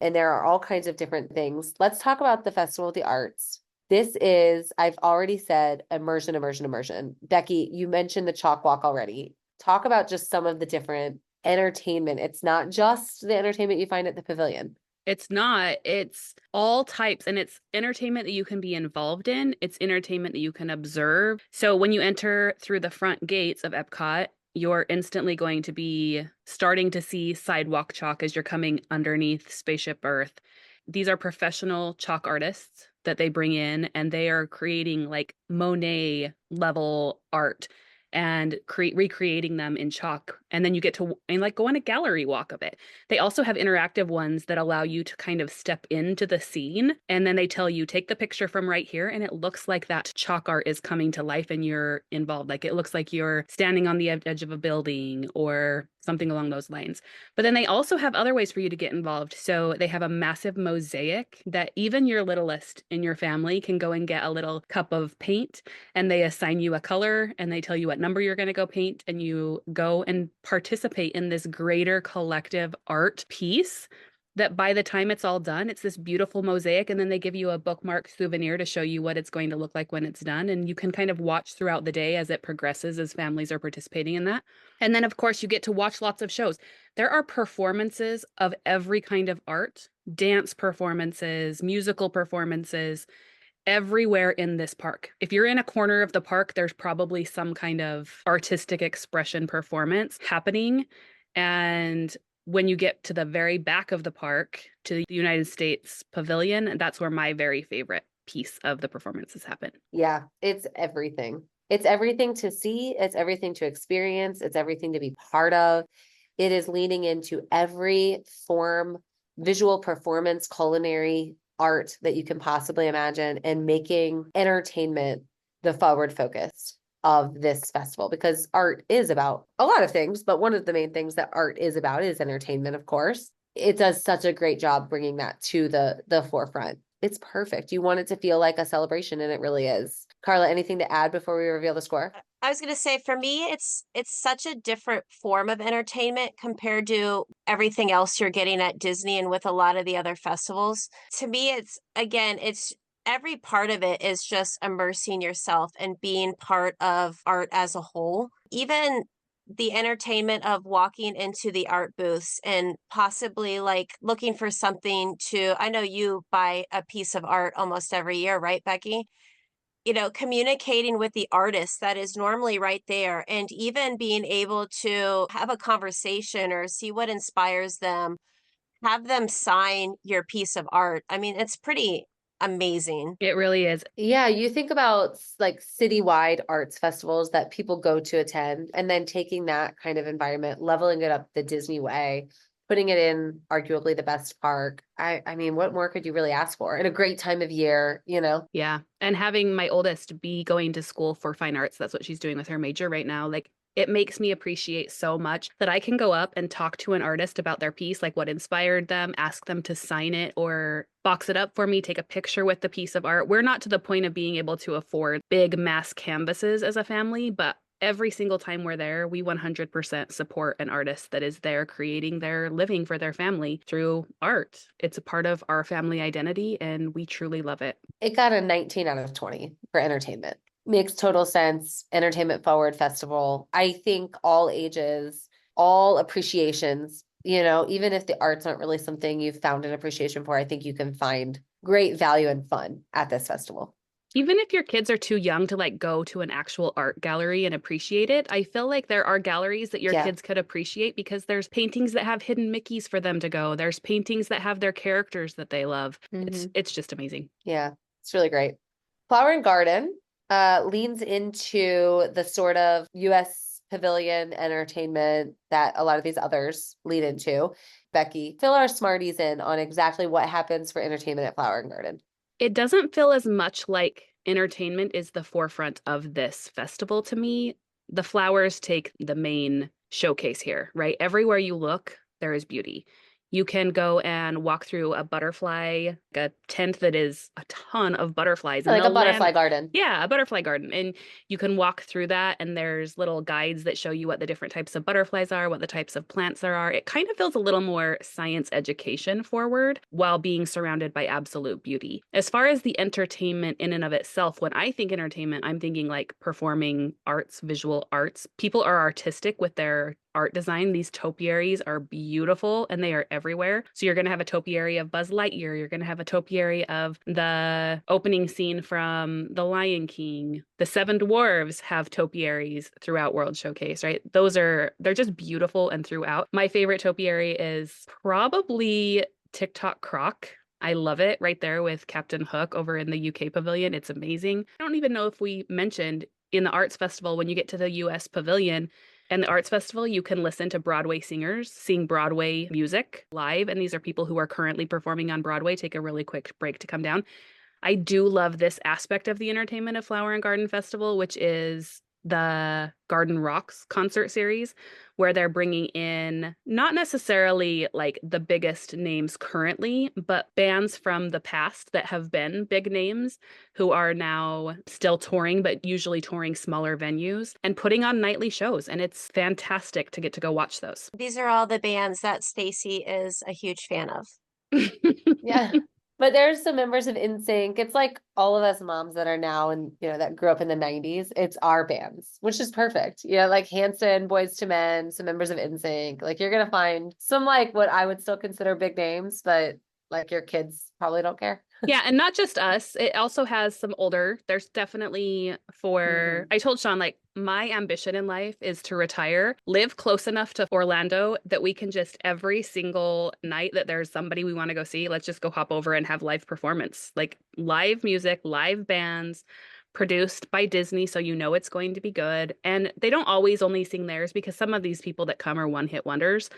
And there are all kinds of different things. Let's talk about the Festival of the Arts. This is, I've already said, immersion, immersion, immersion. Becki, you mentioned the chalk walk already. Talk about just some of the different entertainment. It's not just the entertainment you find at the pavilion. It's not. It's all types, and it's entertainment that you can be involved in. It's entertainment that you can observe. So when you enter through the front gates of Epcot, you're instantly going to be starting to see sidewalk chalk as you're coming underneath Spaceship Earth. These are professional chalk artists that they bring in, and they are creating like Monet level art and recreating them in chalk. And then you get to and like go on a gallery walk of it. They also have interactive ones that allow you to kind of step into the scene, and then they tell you, take the picture from right here, and it looks like that chalk art is coming to life and you're involved. Like it looks like you're standing on the edge of a building or something along those lines. But then they also have other ways for you to get involved. So they have a massive mosaic that even your littlest in your family can go and get a little cup of paint, and they assign you a color and they tell you what number you're going to go paint, and you go and participate in this greater collective art piece that by the time it's all done, it's this beautiful mosaic. And then they give you a bookmark souvenir to show you what it's going to look like when it's done. And you can kind of watch throughout the day as it progresses, as families are participating in that. And then, of course, you get to watch lots of shows. There are performances of every kind of art, dance performances, musical performances, everywhere in this park. If you're in a corner of the park, there's probably some kind of artistic expression performance happening. And when you get to the very back of the park, to the United States Pavilion, that's where my very favorite piece of the performances happen. Yeah, it's everything. It's everything to see. It's everything to experience. It's everything to be part of. It is leaning into every form, visual performance, culinary art that you can possibly imagine, and making entertainment the forward focus of this festival, because art is about a lot of things, but one of the main things that art is about is entertainment, of course. It does such a great job bringing that to the forefront. It's perfect. You want it to feel like a celebration, and it really is. Carla, anything to add before we reveal the score? I was going to say, for me, it's such a different form of entertainment compared to everything else you're getting at Disney and with a lot of the other festivals. To me, it's every part of it is just immersing yourself and being part of art as a whole. Even the entertainment of walking into the art booths and possibly like looking for something to, I know you buy a piece of art almost every year, right, Becki? You know, communicating with the artist that is normally right there, and even being able to have a conversation or see what inspires them, have them sign your piece of art. I mean, it's pretty amazing. It really is. Yeah, you think about like citywide arts festivals that people go to attend, and then taking that kind of environment, leveling it up the Disney way, putting it in arguably the best park. I mean, what more could you really ask for in a great time of year, you know? Yeah. And having my oldest be going to school for fine arts, that's what she's doing with her major right now. Like, it makes me appreciate so much that I can go up and talk to an artist about their piece, like what inspired them, ask them to sign it or box it up for me, take a picture with the piece of art. We're not to the point of being able to afford big mass canvases as a family, but every single time we're there, we 100% support an artist that is there creating their living for their family through art. It's a part of our family identity, and we truly love it. It got a 19 out of 20 for entertainment. Makes total sense. Entertainment forward festival. I think all ages, all appreciations, you know, even if the arts aren't really something you've found an appreciation for, I think you can find great value and fun at this festival. Even if your kids are too young to like go to an actual art gallery and appreciate it, I feel like there are galleries that your kids could appreciate, because there's paintings that have hidden Mickeys for them to go. There's paintings that have their characters that they love. It's just amazing. Yeah, it's really great. Flower and Garden leans into the sort of US pavilion entertainment that a lot of these others lead into. Becki, fill our smarties in on exactly what happens for entertainment at Flower and Garden. It doesn't feel as much like entertainment is the forefront of this festival to me. The flowers take the main showcase here, right? Everywhere you look, there is beauty. You can go and walk through a butterfly, a tent that is a ton of butterflies. And Like a they'll land. butterfly garden. Yeah, a butterfly garden. And you can walk through that, and there's little guides that show you what the different types of butterflies are, what the types of plants there are. It kind of feels a little more science education forward while being surrounded by absolute beauty. As far as the entertainment in and of itself, when I think entertainment, I'm thinking like performing arts, visual arts. People are artistic with their art design. These topiaries are beautiful and they are everywhere. So you're going to have a topiary of Buzz Lightyear. You're going to have a topiary of the opening scene from The Lion King. The Seven Dwarves have topiaries throughout World Showcase, right? They're just beautiful and throughout. My favorite topiary is probably TikTok Croc. I love it right there with Captain Hook over in the UK pavilion. It's amazing. I don't even know if we mentioned in the Arts Festival, when you get to the US pavilion, and the Arts Festival, you can listen to Broadway singers sing Broadway music live. And these are people who are currently performing on Broadway. Take a really quick break to come down. I do love this aspect of the entertainment of Flower and Garden Festival, which is the Garden Rocks concert series, where they're bringing in not necessarily like the biggest names currently, but bands from the past that have been big names who are now still touring, but usually touring smaller venues and putting on nightly shows. And it's fantastic to get to go watch those. These are all the bands that Stacy is a huge fan of. Yeah. But there's some members of NSYNC. It's like all of us moms that are now and that grew up in the 90s. It's our bands, which is perfect. Like Hanson, Boys to Men, some members of NSYNC. Like you're gonna find some like what I would still consider big names, but like your kids probably don't care. Yeah, and not just us. It also has some older. There's definitely I told Sean, like, my ambition in life is to retire, live close enough to Orlando that we can just every single night that there's somebody we want to go see, let's just go hop over and have live performance, like live music, live bands, produced by Disney, so it's going to be good. And they don't always only sing theirs, because some of these people that come are one-hit wonders.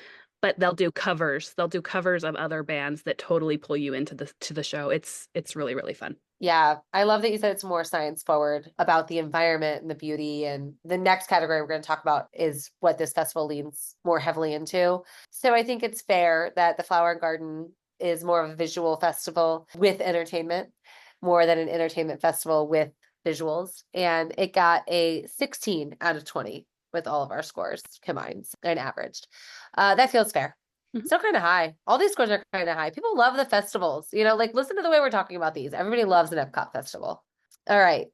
But they'll do covers. They'll do covers of other bands that totally pull you into the show. It's really, really fun. Yeah, I love that you said it's more science forward about the environment and the beauty. And the next category we're going to talk about is what this festival leans more heavily into. So I think it's fair that the Flower and Garden is more of a visual festival with entertainment, more than an entertainment festival with visuals. And it got a 16 out of 20 with all of our scores combined and averaged. That feels fair. Still kind of high. All these scores are kind of high. People love the festivals. Like listen to the way we're talking about these. Everybody loves an Epcot festival. All right.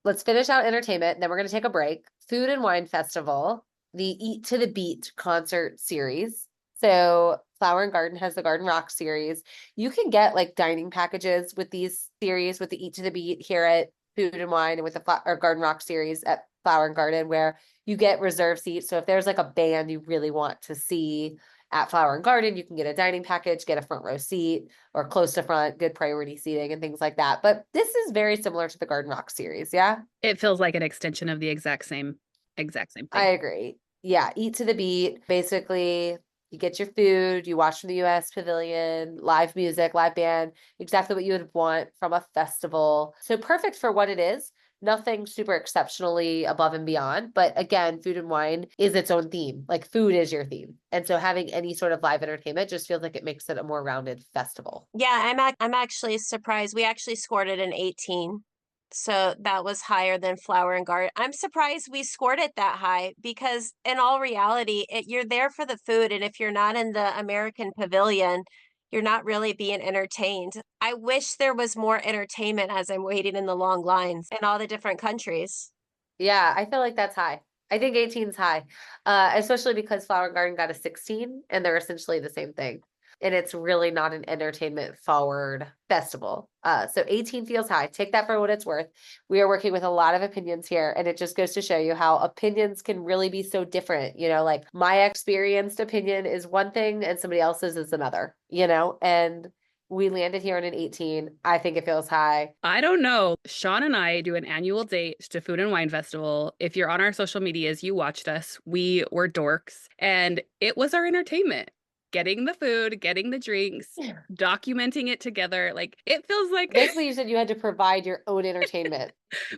Let's finish out entertainment. Then we're going to take a break. Food and Wine Festival, the Eat to the Beat concert series. So Flower and Garden has the Garden Rock series. You can get like dining packages with these series, with the Eat to the Beat here at Food and Wine, and with the Garden Rock series at Flower and Garden, where you get reserve seats. So if there's like a band you really want to see at Flower and Garden, you can get a dining package, get a front row seat or close to front, good priority seating and things like that. But this is very similar to the Garden Rock series. Yeah. It feels like an extension of the exact same thing. I agree. Yeah. Eat to the Beat. Basically, you get your food, you watch from the US Pavilion, live music, live band, exactly what you would want from a festival. So perfect for what it is. Nothing super exceptionally above and beyond. But again, Food and Wine is its own theme. Like food is your theme. And so having any sort of live entertainment just feels like it makes it a more rounded festival. Yeah, I'm actually surprised. We actually scored it an 18. So that was higher than Flower and Garden. I'm surprised we scored it that high, because in all reality, you're there for the food. And if you're not in the American Pavilion, you're not really being entertained. I wish there was more entertainment as I'm waiting in the long lines in all the different countries. Yeah, I feel like that's high. I think 18 is high, especially because Flower and Garden got a 16 and they're essentially the same thing. And it's really not an entertainment forward festival. So 18 feels high. Take that for what it's worth. We are working with a lot of opinions here, and it just goes to show you how opinions can really be so different. Like my experienced opinion is one thing and somebody else's is another, and we landed here on an 18. I think it feels high. I don't know. Sean and I do an annual date to Food and Wine Festival. If you're on our social medias, you watched us. We were dorks, and it was our entertainment. Getting the food, getting the drinks, documenting it together. Like, it feels like basically you said you had to provide your own entertainment.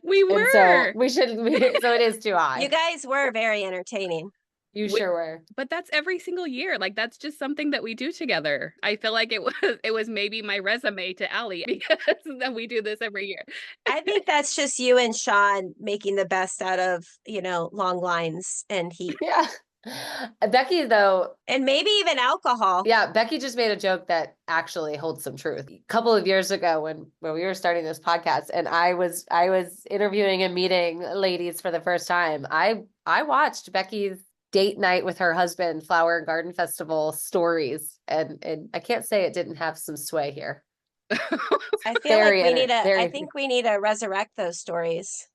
We were. And so so it is too high. You guys were very entertaining. You sure were. But that's every single year. Like that's just something that we do together. I feel like it was maybe my resume to Allie because then we do this every year. I think that's just you and Sean making the best out of, long lines and heat. Yeah. Becki, though, And maybe even alcohol. yeah, Becki just made a joke that actually holds some truth. A couple of years ago when we were starting this podcast and I was interviewing and meeting ladies for the first time, I watched Becki's date night with her husband, Flower and Garden Festival stories. And I can't say it didn't have some sway here. I feel like I think we need to resurrect those stories.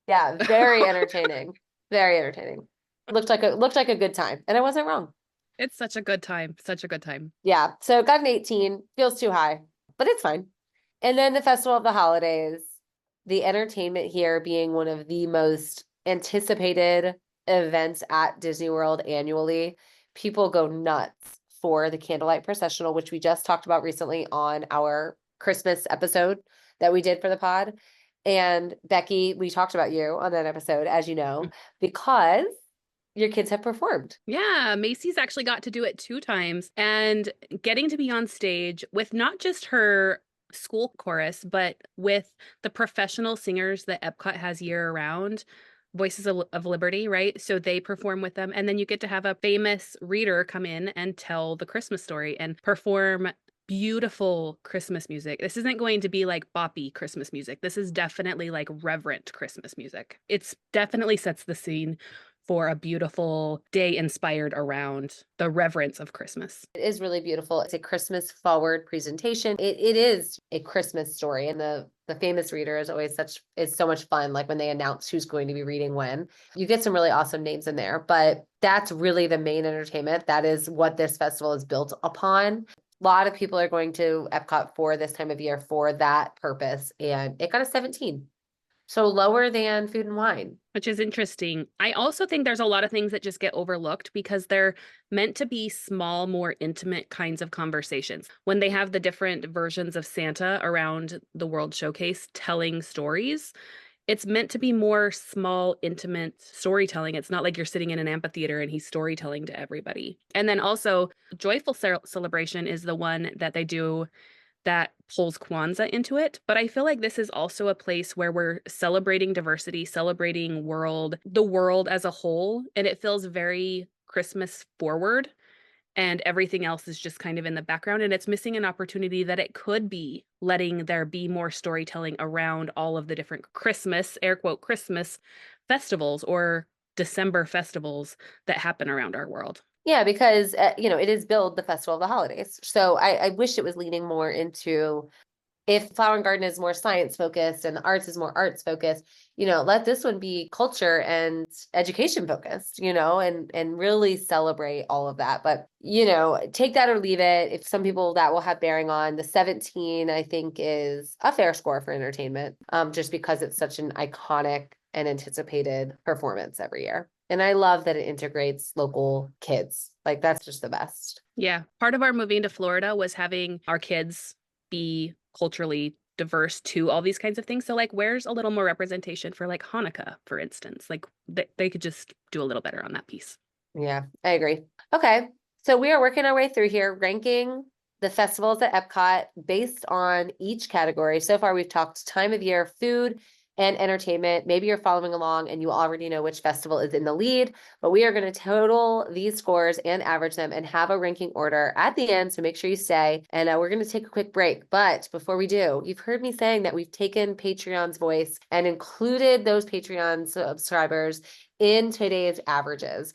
Yeah, very entertaining. Very entertaining. Looked like a good time. And I wasn't wrong. It's such a good time. Such a good time. Yeah. So got an 18, feels too high, but it's fine. And then the Festival of the Holidays, the entertainment here being one of the most anticipated events at Disney World annually. People go nuts for the candlelight processional, which we just talked about recently on our Christmas episode that we did for the pod. And Becki, we talked about you on that episode, as you know, because your kids have performed. Yeah, Macy's actually got to do it 2 times and getting to be on stage with not just her school chorus, but with the professional singers that Epcot has year round. Voices of Liberty, right? So they perform with them. And then you get to have a famous reader come in and tell the Christmas story and perform beautiful Christmas music. This isn't going to be like boppy Christmas music. This is definitely like reverent Christmas music. It's definitely sets the scene for a beautiful day inspired around the reverence of Christmas. It is really beautiful. It's a Christmas forward presentation. It is a Christmas story. And the famous reader is always so much fun. Like when they announce who's going to be reading when, you get some really awesome names in there, but that's really the main entertainment. That is what this festival is built upon. A lot of people are going to Epcot for this time of year for that purpose. And it got a 17. So lower than Food and Wine. Which is interesting. I also think there's a lot of things that just get overlooked because they're meant to be small, more intimate kinds of conversations. When they have the different versions of Santa around the World Showcase telling stories, it's meant to be more small, intimate storytelling. It's not like you're sitting in an amphitheater and he's storytelling to everybody. And then also, Joyful Celebration is the one that they do that pulls Kwanzaa into it. But I feel like this is also a place where we're celebrating diversity, celebrating the world as a whole. And it feels very Christmas forward. And everything else is just kind of in the background. And it's missing an opportunity that it could be letting there be more storytelling around all of the different Christmas, air quote, Christmas festivals or December festivals that happen around our world. Yeah, because, it is billed the Festival of the Holidays. So I wish it was leaning more into, if Flower and Garden is more science focused and the arts is more arts focused, let this one be culture and education focused, and really celebrate all of that. But, take that or leave it. If some people that will have bearing on, the 17, I think is a fair score for entertainment, just because it's such an iconic and anticipated performance every year. And I love that it integrates local kids. Like that's just the best. Yeah. Part of our moving to Florida was having our kids be culturally diverse to all these kinds of things. So like, where's a little more representation for like Hanukkah, for instance? Like they could just do a little better on that piece. Yeah, I agree. Okay. So we are working our way through here, ranking the festivals at Epcot based on each category. So far, we've talked time of year, food, and entertainment. Maybe you're following along and you already know which festival is in the lead, but we are going to total these scores and average them and have a ranking order at the end. So make sure you stay, and we're going to take a quick break. But before we do, you've heard me saying that we've taken Patreon's voice and included those Patreon subscribers in today's averages.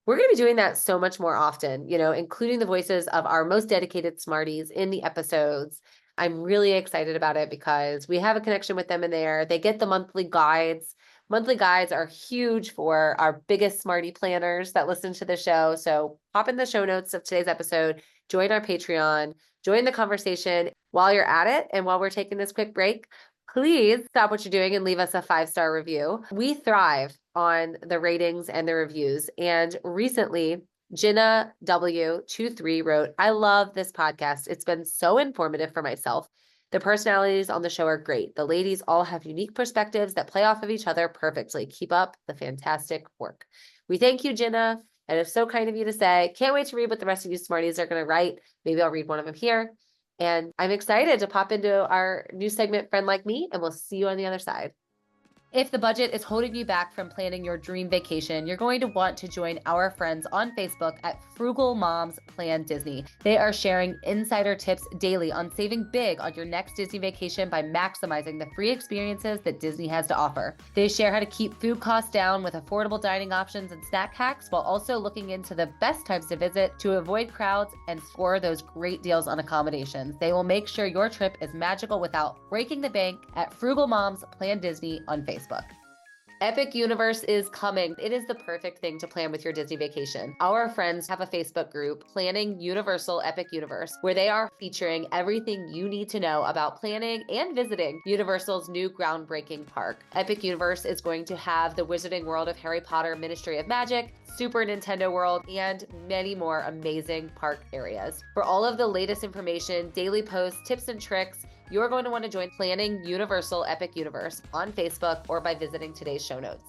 We're going to be doing that so much more often, including the voices of our most dedicated smarties in the episodes. I'm really excited about it because we have a connection with them in there. They get the monthly guides. Monthly guides are huge for our biggest smarty planners that listen to the show. So pop in the show notes of today's episode, join our Patreon, join the conversation while you're at it. And while we're taking this quick break, please stop what you're doing and leave us a 5-star review. We thrive on the ratings and the reviews. And recently, Jenna W23 wrote, "I love this podcast. It's been so informative for myself. The personalities on the show are great. The ladies all have unique perspectives that play off of each other perfectly. Keep up the fantastic work." We thank you, Jenna. And it's so kind of you to say. Can't wait to read what the rest of you smarties are going to write. Maybe I'll read one of them here. And I'm excited to pop into our new segment, Friend Like Me, and we'll see you on the other side. If the budget is holding you back from planning your dream vacation, you're going to want to join our friends on Facebook at Frugal Moms Plan Disney. They are sharing insider tips daily on saving big on your next Disney vacation by maximizing the free experiences that Disney has to offer. They share how to keep food costs down with affordable dining options and snack hacks, while also looking into the best times to visit to avoid crowds and score those great deals on accommodations. They will make sure your trip is magical without breaking the bank at Frugal Moms Plan Disney on Facebook. Epic Universe is coming. It is the perfect thing to plan with your Disney vacation. Our friends have a Facebook group, Planning Universal Epic Universe, where they are featuring everything you need to know about planning and visiting Universal's new groundbreaking park. Epic Universe is going to have the Wizarding World of Harry Potter, Ministry of Magic, Super Nintendo World, and many more amazing park areas. For all of the latest information, daily posts, tips, and tricks, you're going to want to join Planning Universal Epic Universe on Facebook or by visiting today's show notes.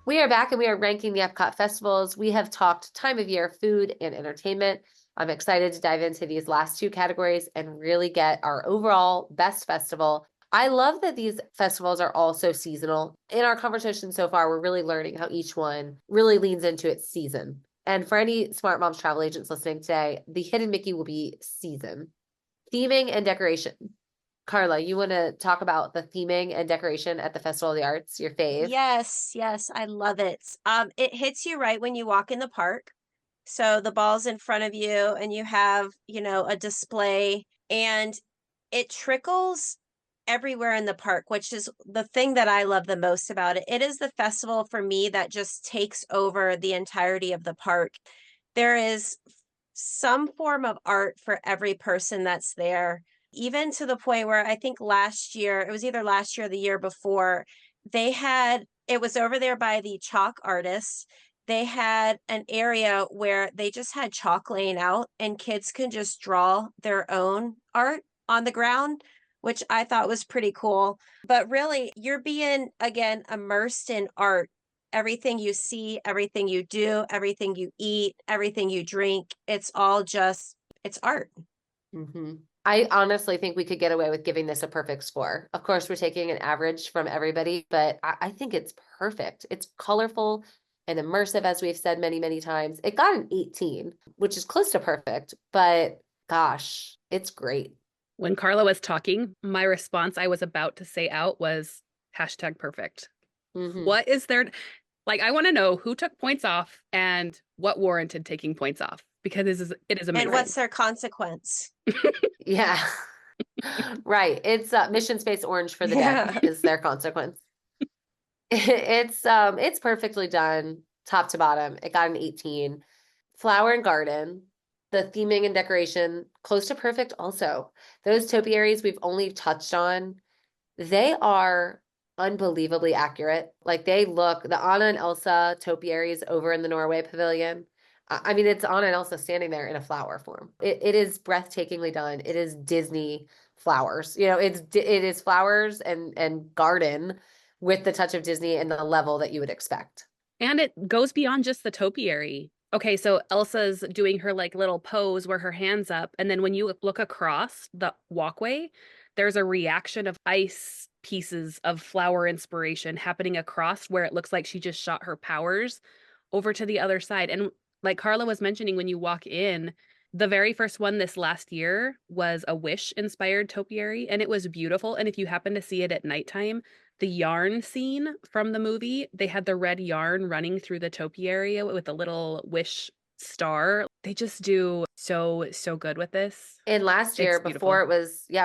We are back and we are ranking the Epcot festivals. We have talked time of year, food, and entertainment. I'm excited to dive into these last two categories and really get our overall best festival. I love that these festivals are also seasonal. In our conversation so far, we're really learning how each one really leans into its season. And for any Smart Moms travel agents listening today, the Hidden Mickey will be season. Theming and decoration. Carla, you want to talk about the theming and decoration at the Festival of the Arts, your fave? Yes, yes, I love it. It hits you right when you walk in the park. So the ball's in front of you and you have, a display, and it trickles everywhere in the park, which is the thing that I love the most about it. It is the festival for me that just takes over the entirety of the park. There is some form of art for every person that's there, even to the point where I think last year, it was either last year or the year before, it was over there by the chalk artists. They had an area where they just had chalk laying out and kids can just draw their own art on the ground, which I thought was pretty cool. But really, you're being, again, immersed in art. Everything you see, everything you do, everything you eat, everything you drink, it's art. Mm-hmm. I honestly think we could get away with giving this a perfect score. Of course, we're taking an average from everybody, but I think it's perfect. It's colorful and immersive, as we've said many, many times. It got an 18, which is close to perfect, but gosh, it's great. When Carla was talking, my response I was about to say out was #perfect. Mm-hmm. What is there? Like, I want to know who took points off and what warranted taking points off, because it is amazing. And what's their consequence? Yeah, right. It's Mission Space Orange for the dead is their consequence. It's perfectly done, top to bottom. It got an 18. Flower and garden, the theming and decoration, close to perfect also. Those topiaries we've only touched on, they are unbelievably accurate. Like the Anna and Elsa topiaries over in the Norway Pavilion. I mean, it's Anna and Elsa standing there in a flower form. It is breathtakingly done. It is Disney flowers. It is flowers and garden with the touch of Disney and the level that you would expect. And it goes beyond just the topiary. Okay, so Elsa's doing her like little pose where her hand's up, and then when you look across the walkway, there's a reaction of ice pieces of flower inspiration happening across where it looks like she just shot her powers over to the other side. And like Carla was mentioning, when you walk in, the very first one this last year was a Wish-inspired topiary, and it was beautiful. And if you happen to see it at nighttime, the yarn scene from the movie, they had the red yarn running through the topiary with a little Wish star. They just do so good with this. And last year, beautiful.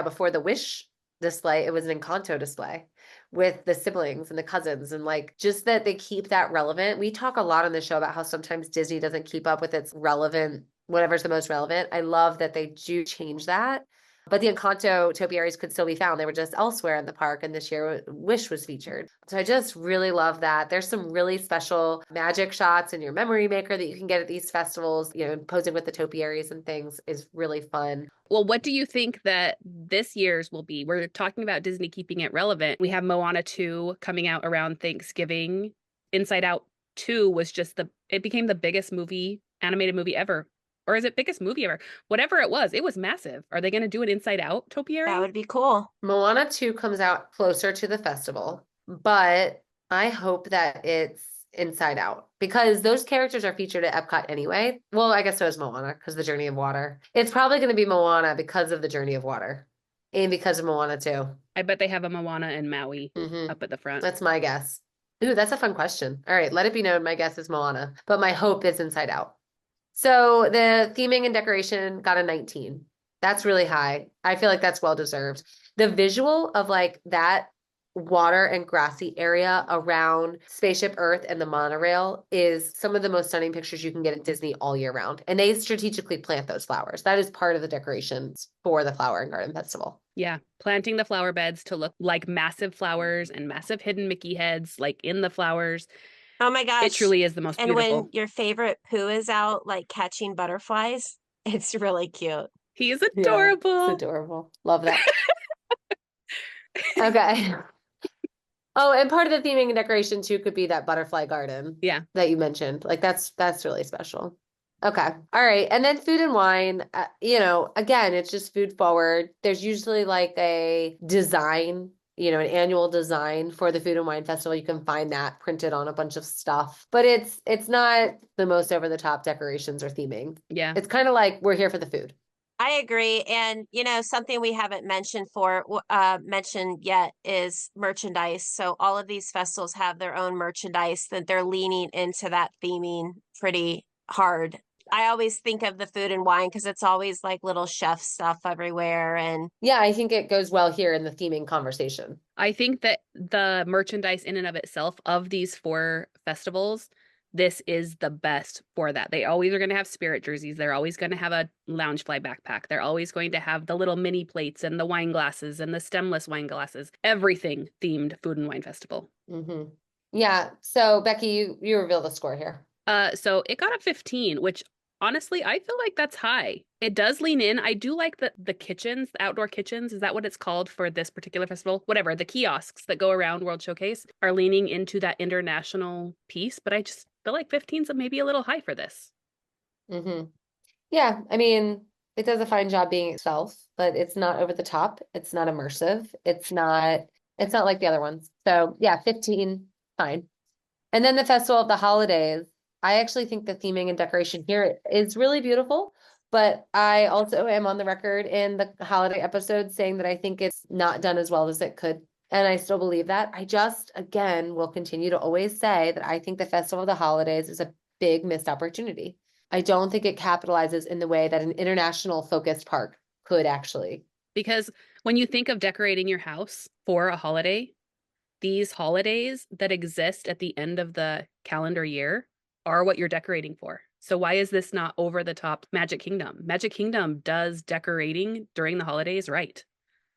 before the Wish display, it was an Encanto display with the siblings and the cousins, and like just that they keep that relevant. We talk a lot on the show about how sometimes Disney doesn't keep up with its relevant, whatever's the most relevant. I love that they do change that. But the Encanto topiaries could still be found. They were just elsewhere in the park, and this year Wish was featured. So I just really love that. There's some really special magic shots in your memory maker that you can get at these festivals. Posing with the topiaries and things is really fun. Well, what do you think that this year's will be? We're talking about Disney keeping it relevant. We have Moana 2 coming out around Thanksgiving. Inside Out 2 was just the It became the biggest animated movie ever. Or is it biggest movie ever? Whatever it was massive. Are they going to do an Inside Out topiary? That would be cool. Moana 2 comes out closer to the festival, but I hope that it's Inside Out because those characters are featured at Epcot anyway. Well, I guess so is Moana because the Journey of Water. It's probably going to be Moana because of the Journey of Water and because of Moana 2. I bet they have a Moana and Maui up at the front. That's my guess. Ooh, that's a fun question. All right, let it be known. My guess is Moana, but my hope is Inside Out. So the theming and decoration got a 19. That's really high. I feel like that's well deserved. The visual of like that water and grassy area around Spaceship Earth and the monorail is some of the most stunning pictures you can get at Disney all year round. And they strategically plant those flowers. That is part of the decorations for the Flower and Garden Festival. Yeah, planting the flower beds to look like massive flowers and massive hidden Mickey heads like in the flowers. Oh my gosh. It truly is the most and beautiful. When your favorite Pooh is out, like catching butterflies, it's really cute. He is adorable. Yeah, it's adorable. Love that. Okay. Oh, and part of the theming and decoration too could be that butterfly garden. Yeah. That you mentioned. Like that's really special. Okay. All right. And then food and wine, again, it's just food forward. There's usually like a design, an annual design for the Food and Wine Festival. You can find that printed on a bunch of stuff, but it's not the most over the top decorations or theming. Yeah. It's kind of like we're here for the food. I agree. And, something we haven't mentioned yet is merchandise. So all of these festivals have their own merchandise that they're leaning into that theming pretty hard. I always think of the food and wine because it's always like little chef stuff everywhere. And yeah, I think it goes well here in the theming conversation. I think that the merchandise in and of itself of these 4 festivals, this is the best for that. They always are going to have spirit jerseys. They're always going to have a Loungefly backpack. They're always going to have the little mini plates and the wine glasses and the stemless wine glasses. Everything themed Food and Wine Festival. Mm-hmm. Yeah. So Becki, you reveal the score here. So it got a 15, which honestly, I feel like that's high. It does lean in. I do like the kitchens, the outdoor kitchens. Is that what it's called for this particular festival? Whatever. The kiosks that go around World Showcase are leaning into that international piece, but I just feel like 15's maybe a little high for this. Mm-hmm. Yeah. I mean, it does a fine job being itself, but it's not over the top. It's not immersive. It's not like the other ones. So yeah, 15, fine. And then the Festival of the Holidays. I actually think the theming and decoration here is really beautiful, but I also am on the record in the holiday episode saying that I think it's not done as well as it could. And I still believe that. I just, again, will continue to always say that I think the Festival of the Holidays is a big missed opportunity. I don't think it capitalizes in the way that an international focused park could actually. Because when you think of decorating your house for a holiday, these holidays that exist at the end of the calendar year are what you're decorating for. So why is this not over the top Magic Kingdom? Magic Kingdom does decorating during the holidays right.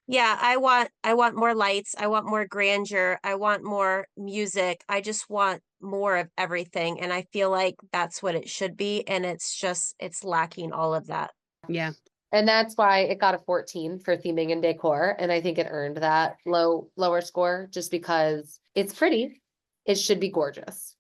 Yeah, I want more lights. I want more grandeur. I want more music. I just want more of everything. And I feel like that's what it should be. And it's lacking all of that. Yeah. And that's why it got a 14 for theming and decor. And I think it earned that lower score just because it's pretty. It should be gorgeous.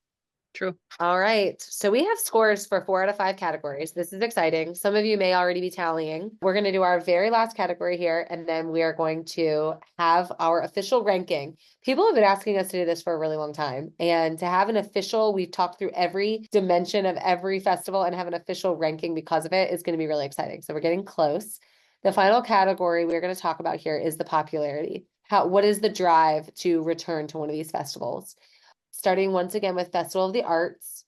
True. All right. So we have scores for 4 out of 5 categories. This is exciting. Some of you may already be tallying. We're going to do our very last category here, and then we are going to have our official ranking. People have been asking us to do this for a really long time. And to have an official, we've talked through every dimension of every festival and have an official ranking because of it is going to be really exciting. So we're getting close. The final category we're going to talk about here is the popularity. What is the drive to return to one of these festivals? Starting once again with Festival of the Arts.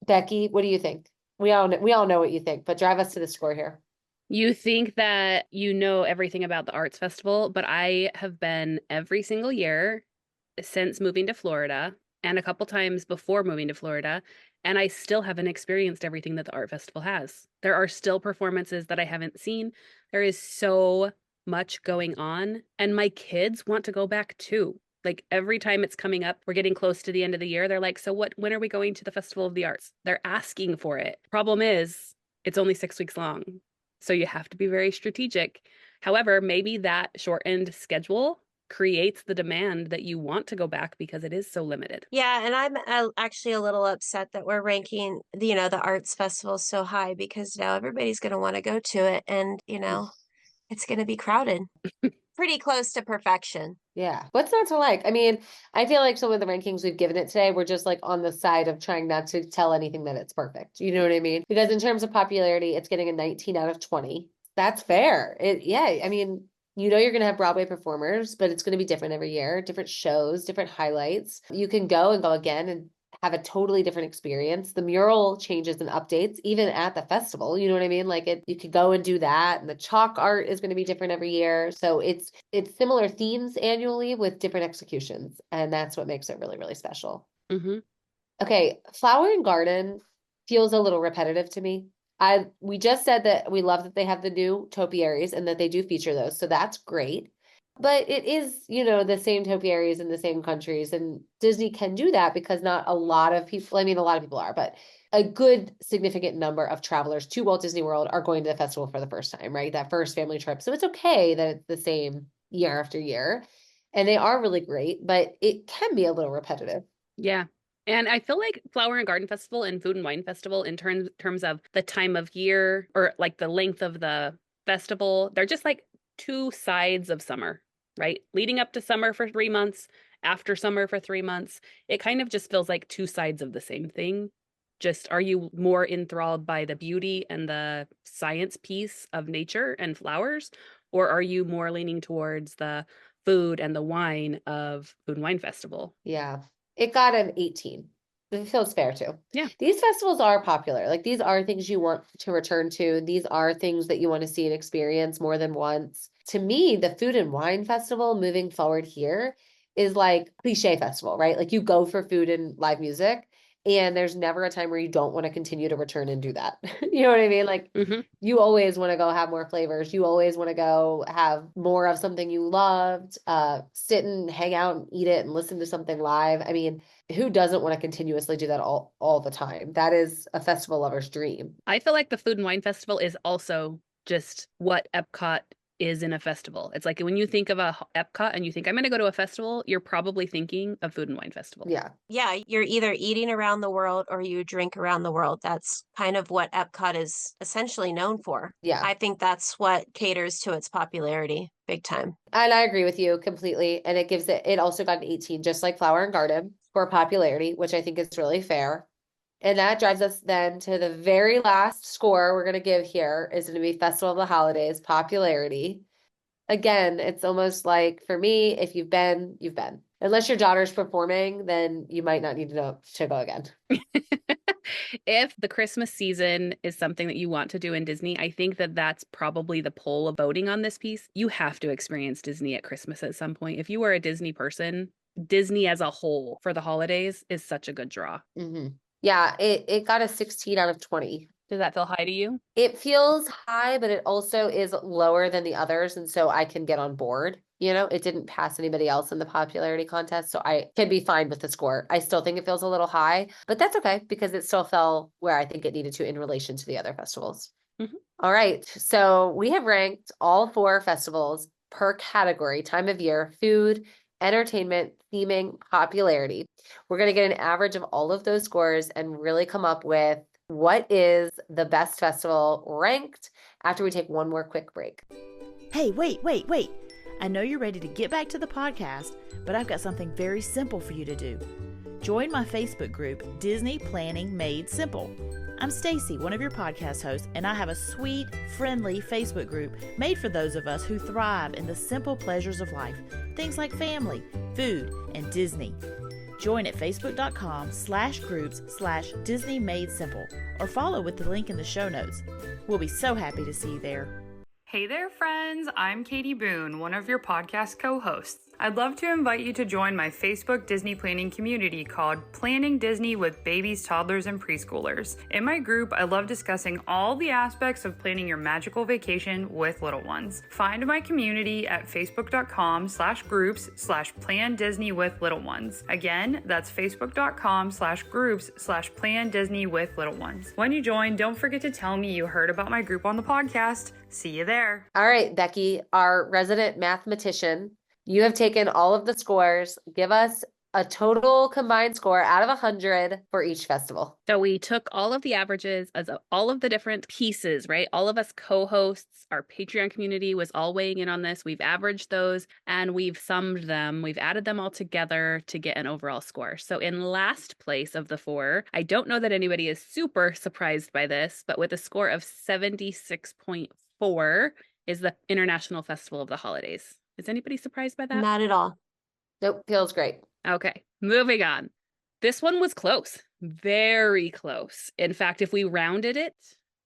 Becki, what do you think? We all know what you think, but drive us to the score here. You think that you know everything about the Arts Festival, but I have been every single year since moving to Florida and a couple times before moving to Florida, and I still haven't experienced everything that the Art Festival has. There are still performances that I haven't seen. There is so much going on, and my kids want to go back too. Like every time it's coming up, we're getting close to the end of the year. They're like, so when are we going to the Festival of the Arts? They're asking for it. Problem is, it's only 6 weeks long. So you have to be very strategic. However, maybe that shortened schedule creates the demand that you want to go back because it is so limited. Yeah, and I'm actually a little upset that we're ranking, the arts festival so high because now everybody's going to want to go to it and, it's going to be crowded. Pretty close to perfection. Yeah. What's not to like? I mean, I feel like some of the rankings we've given it today, we're just like on the side of trying not to tell anything that it's perfect. You know what I mean? Because in terms of popularity, it's getting a 19 out of 20. That's fair. I mean, you're going to have Broadway performers, but it's going to be different every year, different shows, different highlights. You can go and go again and have a totally different experience. The mural changes and updates even at the festival. You know what I mean? Like you could go and do that, and the chalk art is going to be different every year. So it's similar themes annually with different executions, and that's what makes it really, really special. Mm-hmm. Okay, Flower and Garden feels a little repetitive to me. We just said that we love that they have the new topiaries and that they do feature those, so that's great. But it is, the same topiaries in the same countries, and Disney can do that because not a lot of people, I mean, a lot of people are, but a good significant number of travelers to Walt Disney World are going to the festival for the first time, right? That first family trip. So it's okay that it's the same year after year, and they are really great, but it can be a little repetitive. Yeah. And I feel like Flower and Garden Festival and Food and Wine Festival in terms of the time of year or like the length of the festival, they're just like two sides of summer, right? Leading up to summer for 3 months, after summer for 3 months. It kind of just feels like two sides of the same thing. Just, are you more enthralled by the beauty and the science piece of nature and flowers? Or are you more leaning towards the food and the wine of Food and Wine Festival? Yeah. It got an 18. It feels fair too. Yeah. These festivals are popular. Like these are things you want to return to. These are things that you want to see and experience more than once. To me, the Food and Wine Festival moving forward here is like cliche festival, right? Like you go for food and live music, and there's never a time where you don't want to continue to return and do that. You know what I mean? Like you always want to go have more flavors. You always want to go have more of something you loved, sit and hang out and eat it and listen to something live. I mean, who doesn't want to continuously do that all the time? That is a festival lover's dream. I feel like the Food and Wine Festival is also just what Epcot is in a festival. It's like when you think of a Epcot and you think, I'm going to go to a festival, you're probably thinking of Food and Wine Festival. Yeah. Yeah, you're either eating around the world or you drink around the world. That's kind of what Epcot is essentially known for. Yeah. I think that's what caters to its popularity big time. And I agree with you completely. And it also got an 18, just like Flower and Garden for popularity, which I think is really fair. And that drives us then to the very last score we're going to give here is going to be Festival of the Holidays popularity. Again, it's almost like for me, if you've been, you've been. Unless your daughter's performing, then you might not need to go again. If the Christmas season is something that you want to do in Disney, I think that that's probably the pull of voting on this piece. You have to experience Disney at Christmas at some point. If you are a Disney person, Disney as a whole for the holidays is such a good draw. Mm-hmm. Yeah, it got a 16 out of 20. Does that feel high to you? It feels high, but it also is lower than the others. And so I can get on board. It didn't pass anybody else in the popularity contest. So I can be fine with the score. I still think it feels a little high, but that's okay because it still fell where I think it needed to in relation to the other festivals. Mm-hmm. All right. So we have ranked all 4 festivals per category: time of year, food, entertainment, theming, popularity. We're going to get an average of all of those scores and really come up with what is the best festival ranked after we take one more quick break. Hey, wait. I know you're ready to get back to the podcast, but I've got something very simple for you to do. Join my Facebook group, Disney Planning Made Simple. I'm Stacy, one of your podcast hosts, and I have a sweet, friendly Facebook group made for those of us who thrive in the simple pleasures of life, things like family, food, and Disney. Join at facebook.com/groups/Disney Made Simple or follow with the link in the show notes. We'll be so happy to see you there. Hey there, friends. I'm Katie Boone, one of your podcast co-hosts. I'd love to invite you to join my Facebook Disney planning community called Planning Disney with Babies, Toddlers, and Preschoolers. In my group, I love discussing all the aspects of planning your magical vacation with little ones. Find my community at facebook.com/groups/Plan Disney with Little Ones. Again, that's facebook.com/groups/Plan Disney with Little Ones. When you join, don't forget to tell me you heard about my group on the podcast. See you there. All right, Becki, our resident mathematician, You have taken all of the scores. Give us a total combined score out of 100 for each festival. So we took all of the averages as all of the different pieces, right? All of us co-hosts, our Patreon community was all weighing in on this. We've averaged those and we've summed them. We've added them all together to get an overall score. So in last place of the 4, I don't know that anybody is super surprised by this, but with a score of 76.4 is the International Festival of the Holidays. Is anybody surprised by that? Not at all. Nope, feels great. Okay, moving on. This one was close, very close. In fact, if we rounded it,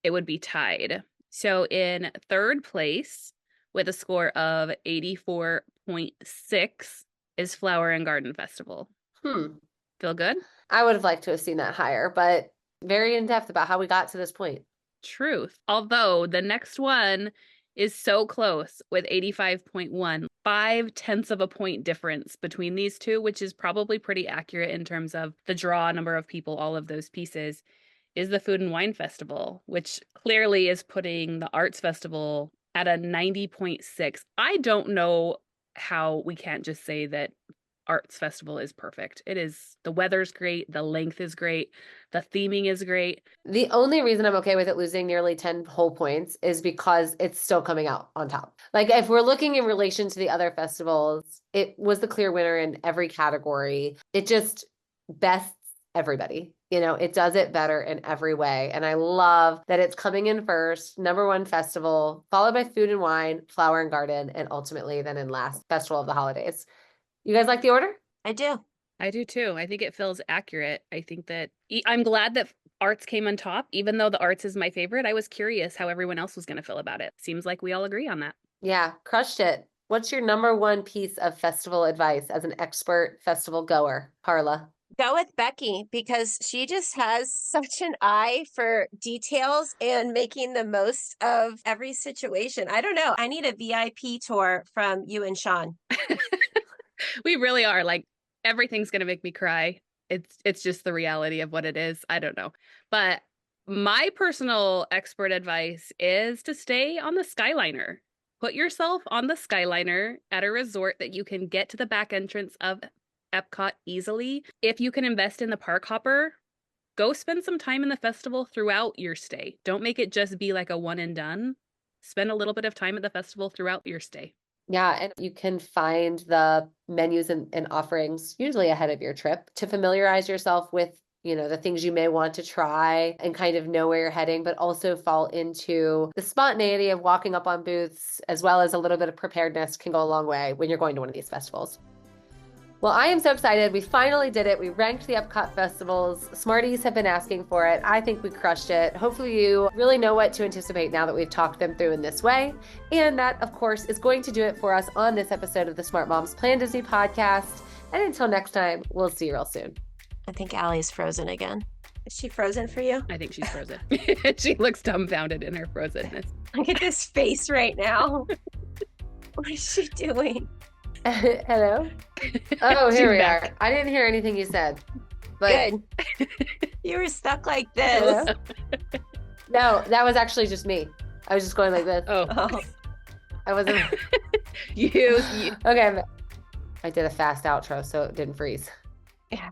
it would be tied. So in third place with a score of 84.6 is Flower and Garden Festival. Feel good? I would have liked to have seen that higher, but very in depth about how we got to this point. Truth. Although the next one is so close with 85.1, 0.5 of a point difference between these two, which is probably pretty accurate in terms of the draw number of people, all of those pieces, is the Food and Wine Festival, which clearly is putting the Arts Festival at a 90.6. I don't know how we can't just say that Arts Festival is perfect. It is. The weather's great. The length is great. The theming is great. The only reason I'm okay with it losing nearly 10 whole points is because it's still coming out on top. Like if we're looking in relation to the other festivals, it was the clear winner in every category. It just bests everybody. You know, it does it better in every way. And I love that it's coming in first, #1 festival, followed by Food and Wine, Flower and Garden, and ultimately then in last, Festival of the Holidays. You guys like the order? I do. I do too. I think it feels accurate. I think that I'm glad that Arts came on top. Even though the Arts is my favorite, I was curious how everyone else was going to feel about it. Seems like we all agree on that. Yeah, crushed it. What's your #1 piece of festival advice as an expert festival goer, Carla? Go with Becki because she just has such an eye for details and making the most of every situation. I don't know. I need a VIP tour from you and Sean. We really are. Like, everything's going to make me cry. It's just the reality of what it is. I don't know. But my personal expert advice is to stay on the Skyliner. Put yourself on the Skyliner at a resort that you can get to the back entrance of Epcot easily. If you can invest in the park hopper, go spend some time in the festival throughout your stay. Don't make it just be like a one and done. Spend a little bit of time at the festival throughout your stay. Yeah, and you can find the menus and offerings usually ahead of your trip to familiarize yourself with, you know, the things you may want to try and kind of know where you're heading, but also fall into the spontaneity of walking up on booths, as well as a little bit of preparedness can go a long way when you're going to one of these festivals. Well, I am so excited. We finally did it. We ranked the Epcot festivals. Smarties have been asking for it. I think we crushed it. Hopefully you really know what to anticipate now that we've talked them through in this way. And that, of course, is going to do it for us on this episode of the Smart Moms Plan Disney podcast. And until next time, we'll see you real soon. I think Allie's frozen again. Is she frozen for you? I think she's frozen. She looks dumbfounded in her frozenness. Look at this face right now. What is she doing? Hello? Oh, here She's we back. are. I didn't hear anything you said. But Good. You were stuck like this. Hello? No, that was actually just me. I was just going like this. Oh. I wasn't. You. Okay. I did a fast outro, so it didn't freeze. Yeah.